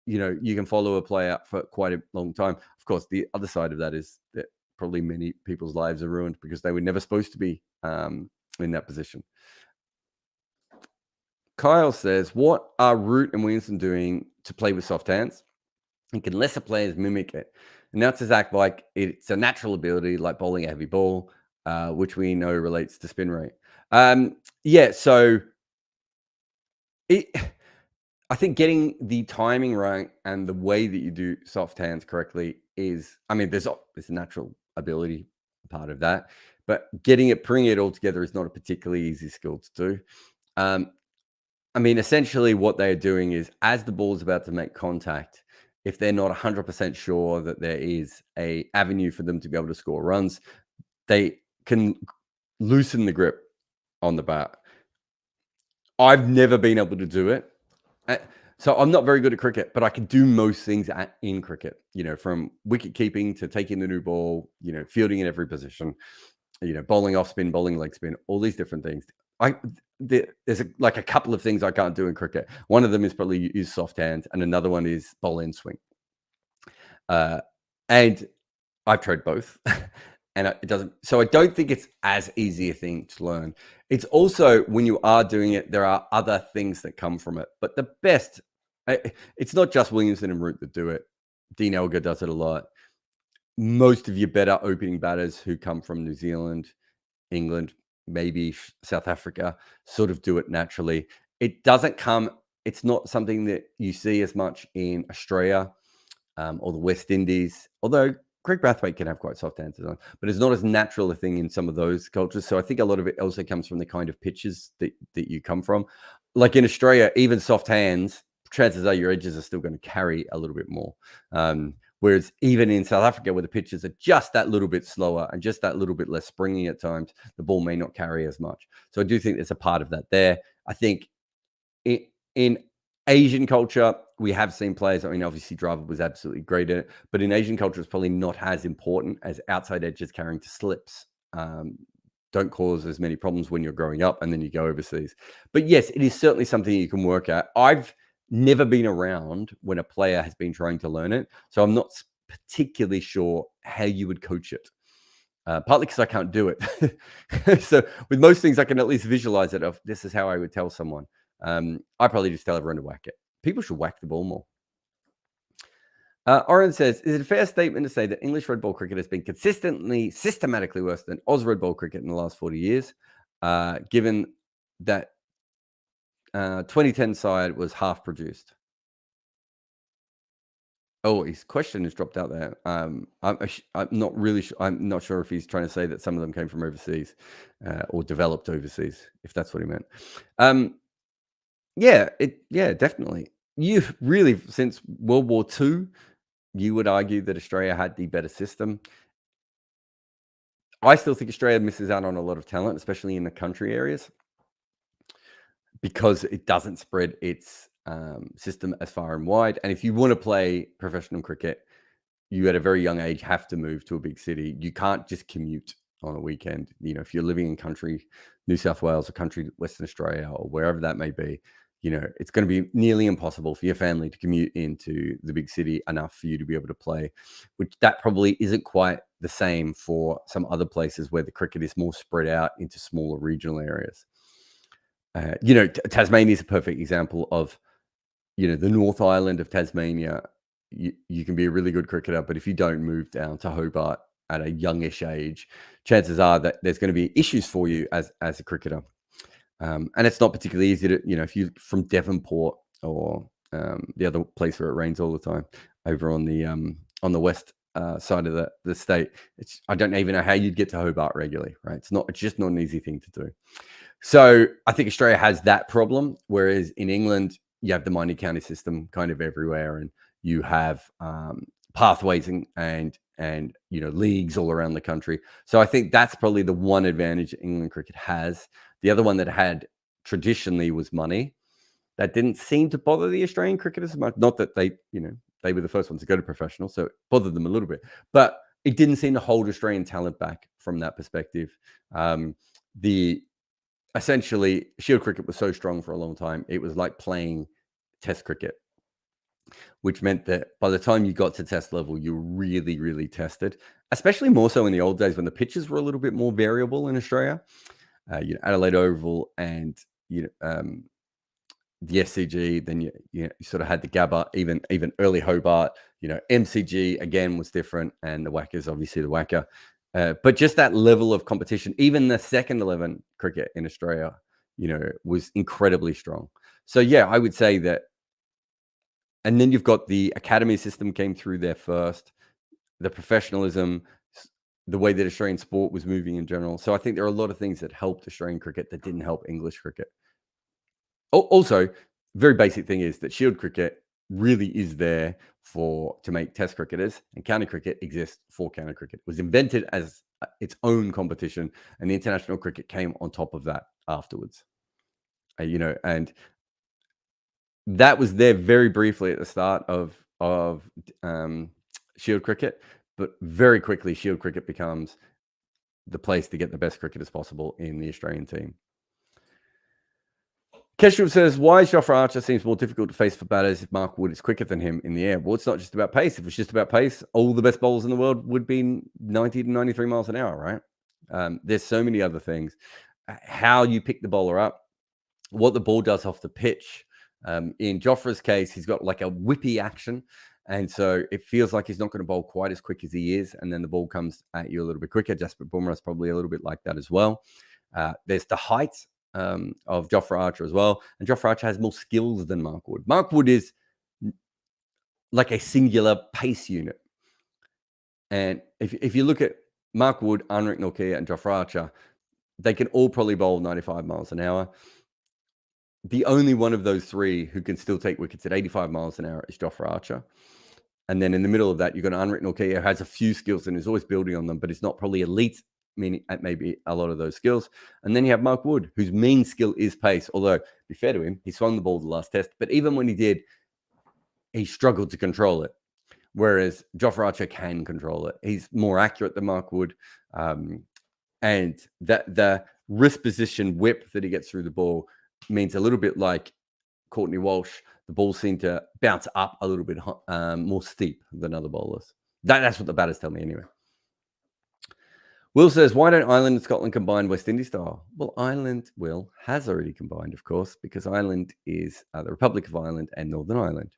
you can follow a player for quite a long time. Of course, the other side of that is that probably many people's lives are ruined because they were never supposed to be in that position. Kyle says, what are Root and Williamson doing to play with soft hands? And can lesser players mimic it? And that's exactly like it's a natural ability, like bowling a heavy ball, which we know relates to spin rate. So I think getting the timing right and the way that you do soft hands correctly there's a natural ability part of that, but bringing it all together is not a particularly easy skill to do. Essentially what they're doing is as the ball is about to make contact, if they're not 100% sure that there is a avenue for them to be able to score runs, they can loosen the grip on the bat. I've never been able to do it. So I'm not very good at cricket, but I can do most things in cricket, from wicket keeping to taking the new ball, fielding in every position, bowling off spin, bowling leg spin, all these different things. There's a couple of things I can't do in cricket. One of them is probably use soft hands, and another one is bowl and swing. And I've tried both, and it doesn't. So I don't think it's as easy a thing to learn. It's also when you are doing it, there are other things that come from it. But the best, it's not just Williamson and Root that do it. Dean Elgar does it a lot. Most of your better opening batters who come from New Zealand, England, maybe South Africa, sort of do it naturally. It doesn't come. It's not something that you see as much in Australia or the West Indies, although Craig Brathwaite can have quite soft hands, but it's not as natural a thing in some of those cultures. So I think a lot of it also comes from the kind of pitches that you come from. Like in Australia, even soft hands, chances are your edges are still going to carry a little bit more. Whereas even in South Africa, where the pitches are just that little bit slower and just that little bit less springy at times, the ball may not carry as much. So I do think there's a part of that there. I think in Asian culture, we have seen players. I mean, obviously, Driver was absolutely great at it, but in Asian culture, it's probably not as important as outside edges carrying to slips. Don't cause as many problems when you're growing up and then you go overseas. But yes, it is certainly something you can work at. I've never been around when a player has been trying to learn it, so I'm not particularly sure how you would coach it. Partly because I can't do it. So with most things, I can at least visualize it of this is how I would tell someone. I probably just tell everyone to whack it. People should whack the ball more. Oren says, is it a fair statement to say that English red ball cricket has been systematically worse than Oz red ball cricket in the last 40 years, given that 2010 side was half produced? Oh, his question has dropped out there. I'm not really sure. I'm not sure if he's trying to say that some of them came from overseas or developed overseas, if that's what he meant. Yeah, definitely. You really, since World War II, you would argue that Australia had the better system. I still think Australia misses out on a lot of talent, especially in the country areas, because it doesn't spread its system as far and wide. And if you want to play professional cricket, you at a very young age have to move to a big city. You can't just commute on a weekend. You know, if you're living in country New South Wales or country Western Australia or wherever that may be, you know, it's going to be nearly impossible for your family to commute into the big city enough for you to be able to play, which that probably isn't quite the same for some other places where the cricket is more spread out into smaller regional areas. You know, Tasmania is a perfect example of, you know, the North Island of Tasmania. You can be a really good cricketer, but if you don't move down to Hobart at a youngish age, chances are that there's going to be issues for you as a cricketer. And it's not particularly easy to, you know, if you're from Devonport or the other place where it rains all the time over on the west side of the state, I don't even know how you'd get to Hobart regularly, right? It's just not an easy thing to do. So I think Australia has that problem, whereas in England, you have the minor county system kind of everywhere, and you have pathways and you know, leagues all around the country. So I think that's probably the one advantage England cricket has. The other one that had traditionally was money. That didn't seem to bother the Australian cricketers as much. Not that they, you know, they were the first ones to go to professional, so it bothered them a little bit. But it didn't seem to hold Australian talent back from that perspective. Essentially, Shield cricket was so strong for a long time. It was like playing Test cricket, which meant that by the time you got to Test level, you were really, really tested, especially more so in the old days when the pitches were a little bit more variable in Australia. You know, Adelaide Oval and, you know, the SCG, then you sort of had the Gabba, even early Hobart, you know, MCG again was different, and the Whackers, obviously the Whacker. But just that level of competition, even the second 11 cricket in Australia, you know, was incredibly strong. So yeah, I would say that. And then you've got the academy system came through there first, the professionalism, the way that Australian sport was moving in general. So I think there are a lot of things that helped Australian cricket that didn't help English cricket. Also, very basic thing is that Shield cricket really is there to make Test cricketers, and county cricket exists for county cricket. It was invented as its own competition, and the international cricket came on top of that afterwards. You know, and that was there very briefly at the start of Shield cricket, but very quickly Shield cricket becomes the place to get the best cricketers possible in the Australian team. Keshav says, why Jofra Archer seems more difficult to face for batters if Mark Wood is quicker than him in the air? Well, it's not just about pace. If it's just about pace, all the best bowlers in the world would be 90 to 93 miles an hour, right? There's so many other things. How you pick the bowler up, what the ball does off the pitch. In Jofra's case, he's got like a whippy action. And so it feels like he's not going to bowl quite as quick as he is. And then the ball comes at you a little bit quicker. Jasprit Bumrah's probably a little bit like that as well. There's the height of Jofra Archer as well. And Jofra Archer has more skills than Mark Wood. Mark Wood is like a singular pace unit. And if you look at Mark Wood, Anrik Nortje, and Jofra Archer, they can all probably bowl 95 miles an hour. The only one of those three who can still take wickets at 85 miles an hour is Jofra Archer. And then in the middle of that, you've got Anrik Nortje, who has a few skills and is always building on them, but it's not probably elite meaning at maybe a lot of those skills. And then you have Mark Wood, whose main skill is pace. Although, to be fair to him, he swung the ball the last test. But even when he did, he struggled to control it. Whereas Jofra Archer can control it. He's more accurate than Mark Wood. And the wrist position whip that he gets through the ball means a little bit like Courtney Walsh. The balls seem to bounce up a little bit more steep than other bowlers. That's what the batters tell me anyway. Will says, why don't Ireland and Scotland combine West Indies style? Well, Ireland, Will, has already combined, of course, because Ireland is the Republic of Ireland and Northern Ireland.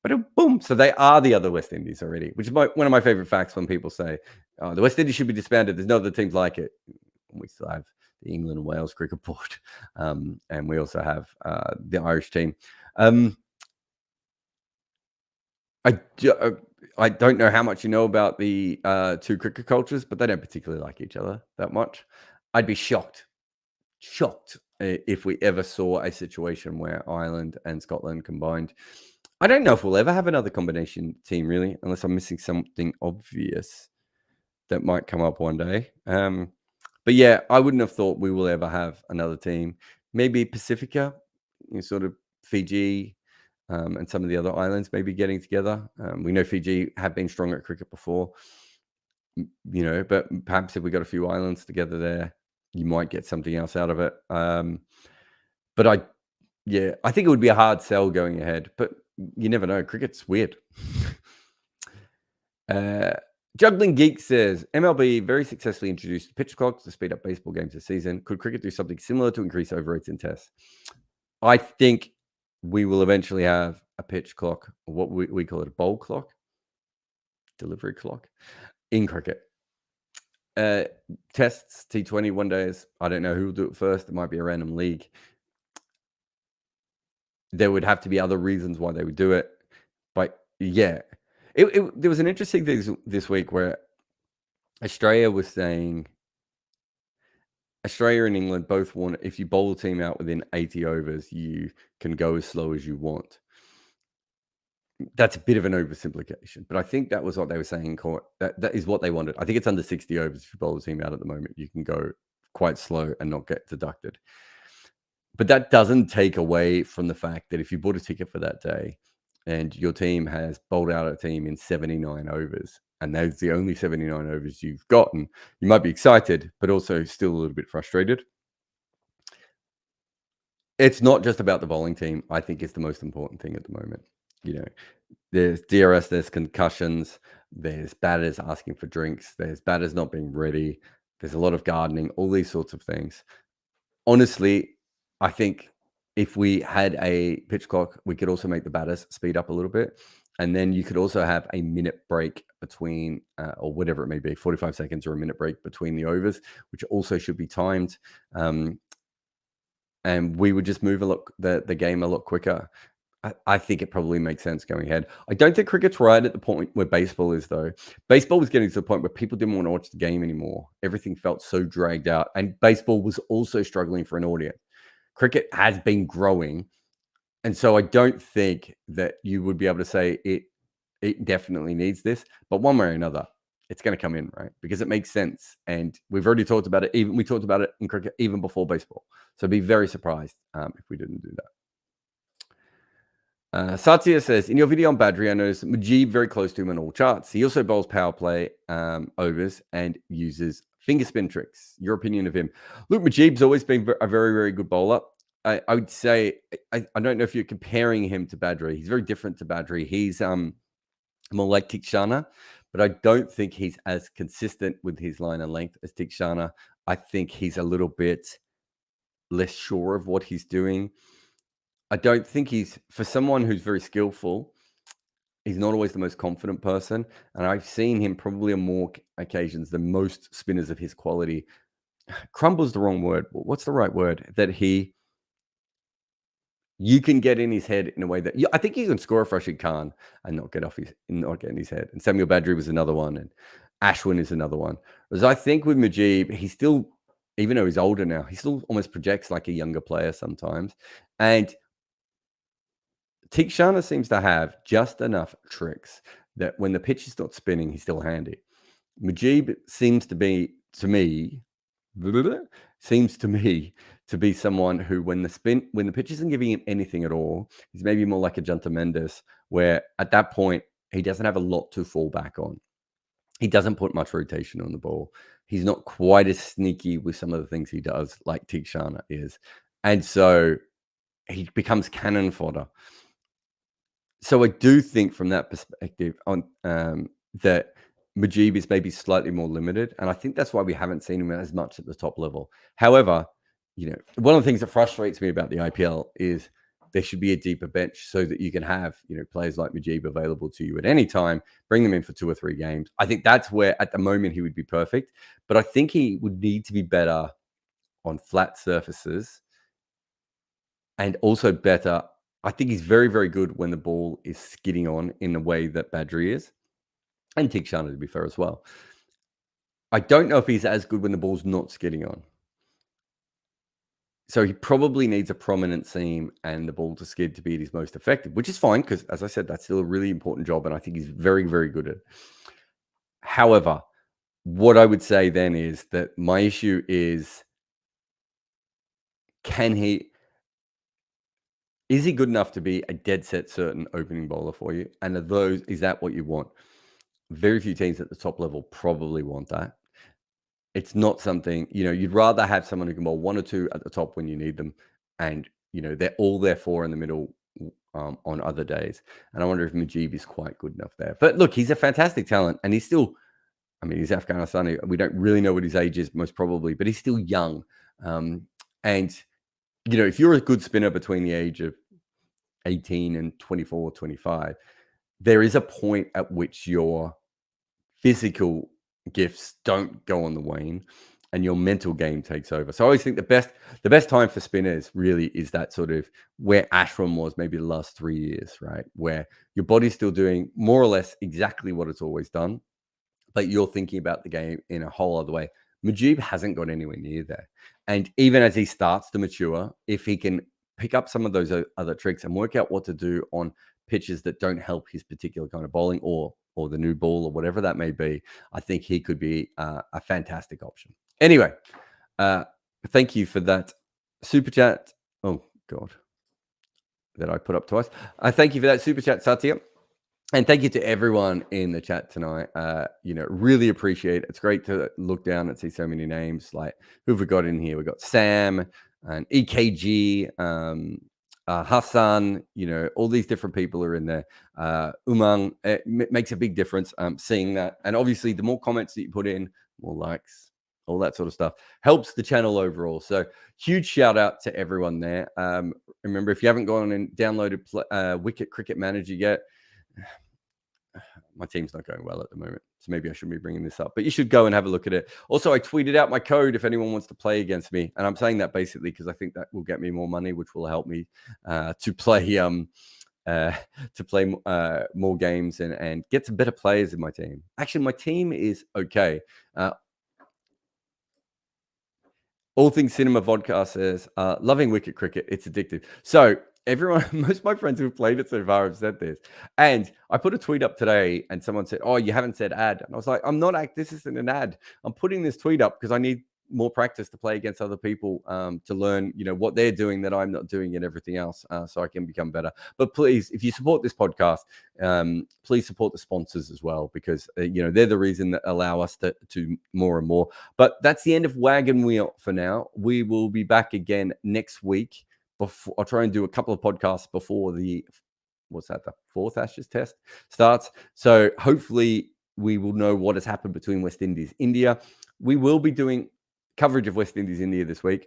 But boom. So they are the other West Indies already, which is one of my favorite facts when people say, the West Indies should be disbanded. There's no other teams like it. We still have the England and Wales cricket board. And we also have the Irish team. I don't know how much you know about the two cricket cultures, but they don't particularly like each other that much. I'd be shocked if we ever saw a situation where Ireland and Scotland combined. I don't know if we'll ever have another combination team, really, unless I'm missing something obvious that might come up one day. But yeah, I wouldn't have thought we will ever have another team. Maybe Pacifica, sort of Fiji, and some of the other islands maybe getting together. We know Fiji have been strong at cricket before, but perhaps if we got a few islands together there, you might get something else out of it. But I think it would be a hard sell going ahead, but you never know. Cricket's weird. Juggling Geek says, MLB very successfully introduced the pitch clock to speed up baseball games this season. Could cricket do something similar to increase overrates in tests? I think we will eventually have a pitch clock, or what we call it, a bowl clock, delivery clock, in cricket. Tests, T20, one days. I don't know who will do it first. It might be a random league. There would have to be other reasons why they would do it. But yeah, there was an interesting thing this week where Australia was saying Australia and England both want, if you bowl a team out within 80 overs, you can go as slow as you want. That's a bit of an oversimplification, but I think that was what they were saying in court. That is what they wanted. I think it's under 60 overs. If you bowl a team out at the moment, you can go quite slow and not get deducted. But that doesn't take away from the fact that if you bought a ticket for that day and your team has bowled out a team in 79 overs, and that's the only 79 overs you've gotten, you might be excited, but also still a little bit frustrated. It's not just about the bowling team. I think it's the most important thing at the moment. There's DRS, there's concussions, there's batters asking for drinks, there's batters not being ready, there's a lot of gardening, all these sorts of things. Honestly, I think if we had a pitch clock, we could also make the batters speed up a little bit. And then you could also have a minute break between, or whatever it may be, 45 seconds or a minute break between the overs, which also should be timed. And we would just move the game a lot quicker. I think it probably makes sense going ahead. I don't think cricket's right at the point where baseball is, though. Baseball was getting to the point where people didn't want to watch the game anymore. Everything felt so dragged out. And baseball was also struggling for an audience. Cricket has been growing. And so I don't think that you would be able to say it definitely needs this. But one way or another, it's going to come in, right? Because it makes sense. And we've already talked about it. We talked about it in cricket even before baseball. So be very surprised if we didn't do that. Satya says, in your video on Badri, I noticed Mujib very close to him on all charts. He also bowls power play overs and uses finger spin tricks. Your opinion of him? Look, Mujib's always been a very, very good bowler. I would say, I don't know if you're comparing him to Badri. He's very different to Badri. He's more like Tikshana, but I don't think he's as consistent with his line and length as Tikshana. I think he's a little bit less sure of what he's doing. I don't think for someone who's very skillful, he's not always the most confident person. And I've seen him probably on more occasions than most spinners of his quality. Crumble's the wrong word. What's the right word? That you can get in his head in a way that I think you can score a Rashid Khan and not get in his head. And Samuel Badri was another one, and Ashwin is another one. Whereas I think with Mujib, he still, even though he's older now, he still almost projects like a younger player sometimes. And Tikshana seems to have just enough tricks that when the pitch is not spinning, he's still handy. Mujib seems to be to me, seems to me to be someone who, when the pitch isn't giving him anything at all, he's maybe more like a Junta Mendes, where at that point he doesn't have a lot to fall back on. He doesn't put much rotation on the ball. He's not quite as sneaky with some of the things he does, like Tikshana is, and so he becomes cannon fodder. So I do think from that perspective on that Mujib is maybe slightly more limited, and I think that's why we haven't seen him as much at the top level. However, one of the things that frustrates me about the IPL is there should be a deeper bench so that you can have players like Mujib available to you at any time, bring them in for 2 or 3 games. I think that's where at the moment he would be perfect, but I think he would need to be better on flat surfaces and also better. I think he's very, very good when the ball is skidding on in the way that Badri is, and Tikshana, to be fair, as well. I don't know if he's as good when the ball's not skidding on. So he probably needs a prominent seam and the ball to skid to be his most effective, which is fine because, as I said, that's still a really important job, and I think he's very, very good at it. However, what I would say then is that my issue is, is he good enough to be a dead set certain opening bowler for you? And is that what you want? Very few teams at the top level probably want that. It's not something, you'd rather have someone who can bowl 1 or 2 at the top when you need them. And, they're all there 4 in the middle on other days. And I wonder if Mujib is quite good enough there. But look, he's a fantastic talent, and he's still, he's Afghanistani. We don't really know what his age is, most probably, but he's still young. And if you're a good spinner between the age of 18 and 24 or 25, there is a point at which your physical gifts don't go on the wane and your mental game takes over. So I always think the best time for spinners really is that sort of where Ashram was maybe the last 3 years, right? Where your body's still doing more or less exactly what it's always done, but you're thinking about the game in a whole other way. Mujib hasn't got anywhere near there. And even as he starts to mature, if he can pick up some of those other tricks and work out what to do on pitches that don't help his particular kind of bowling or the new ball or whatever that may be, I think he could be a fantastic option. Anyway, thank you for that super chat. Oh, God. That I put up twice. Thank you for that super chat, Satya. And thank you to everyone in the chat tonight. Really appreciate it. It's great to look down and see so many names. Like, who have we got in here? We've got Sam and EKG, Hassan, all these different people are in there. Umang, it makes a big difference seeing that. And obviously, the more comments that you put in, more likes, all that sort of stuff, helps the channel overall. So huge shout out to everyone there. Remember, if you haven't gone and downloaded Wicket Cricket Manager yet, my team's not going well at the moment, so maybe I shouldn't be bringing this up, but you should go and have a look at it. Also, I tweeted out my code if anyone wants to play against me, and I'm saying that basically because I think that will get me more money, which will help me to play more games and get some better players in my team. Actually, my team is okay. All Things Cinema Vodka says, loving Wicket Cricket, it's addictive. So everyone, most of my friends who've played it so far have said this. And I put a tweet up today and someone said, oh, you haven't said ad. And I was like, this isn't an ad. I'm putting this tweet up because I need more practice to play against other people to learn, what they're doing that I'm not doing and everything else so I can become better. But please, if you support this podcast, please support the sponsors as well, because, they're the reason that allow us to more and more. But that's the end of Wagon Wheel for now. We will be back again next week. I'll try and do a couple of podcasts before the 4th Ashes test starts. So hopefully we will know what has happened between West Indies, India. We will be doing coverage of West Indies, India this week.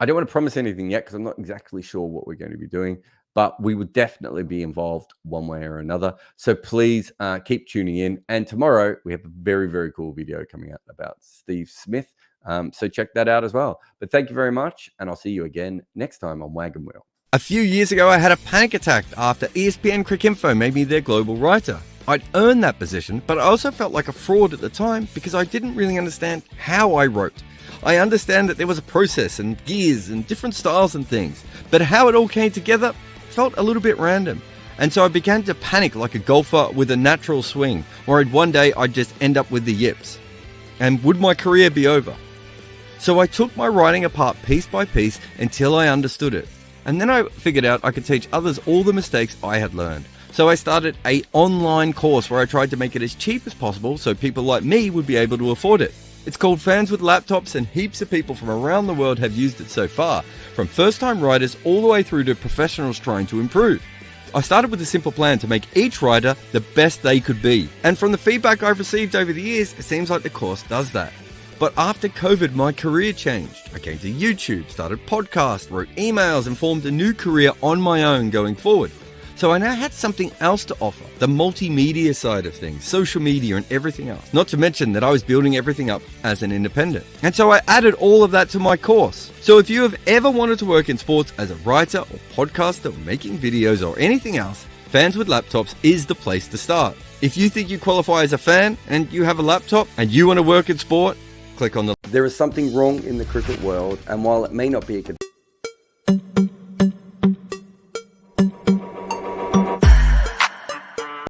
I don't want to promise anything yet because I'm not exactly sure what we're going to be doing, but we would definitely be involved one way or another. So please keep tuning in. And tomorrow we have a very, very cool video coming out about Steve Smith. So check that out as well. But thank you very much, and I'll see you again next time on Wagon Wheel. A few years ago, I had a panic attack after ESPN Cricinfo made me their global writer. I'd earned that position, but I also felt like a fraud at the time because I didn't really understand how I wrote. I understand that there was a process and gears and different styles and things, but how it all came together felt a little bit random. And so I began to panic like a golfer with a natural swing, worried one day I'd just end up with the yips. And would my career be over? So I took my writing apart piece by piece until I understood it. And then I figured out I could teach others all the mistakes I had learned. So I started an online course where I tried to make it as cheap as possible so people like me would be able to afford it. It's called Fans with Laptops, and heaps of people from around the world have used it so far, from first-time writers all the way through to professionals trying to improve. I started with a simple plan to make each writer the best they could be. And from the feedback I've received over the years, it seems like the course does that. But after COVID, my career changed. I came to YouTube, started podcasts, wrote emails, and formed a new career on my own going forward. So I now had something else to offer, the multimedia side of things, social media and everything else. Not to mention that I was building everything up as an independent. And so I added all of that to my course. So if you have ever wanted to work in sports as a writer or podcaster, making videos or anything else, Fans with Laptops is the place to start. If you think you qualify as a fan and you have a laptop and you want to work in sport, click on the... There is something wrong in the cricket world, and while it may not be a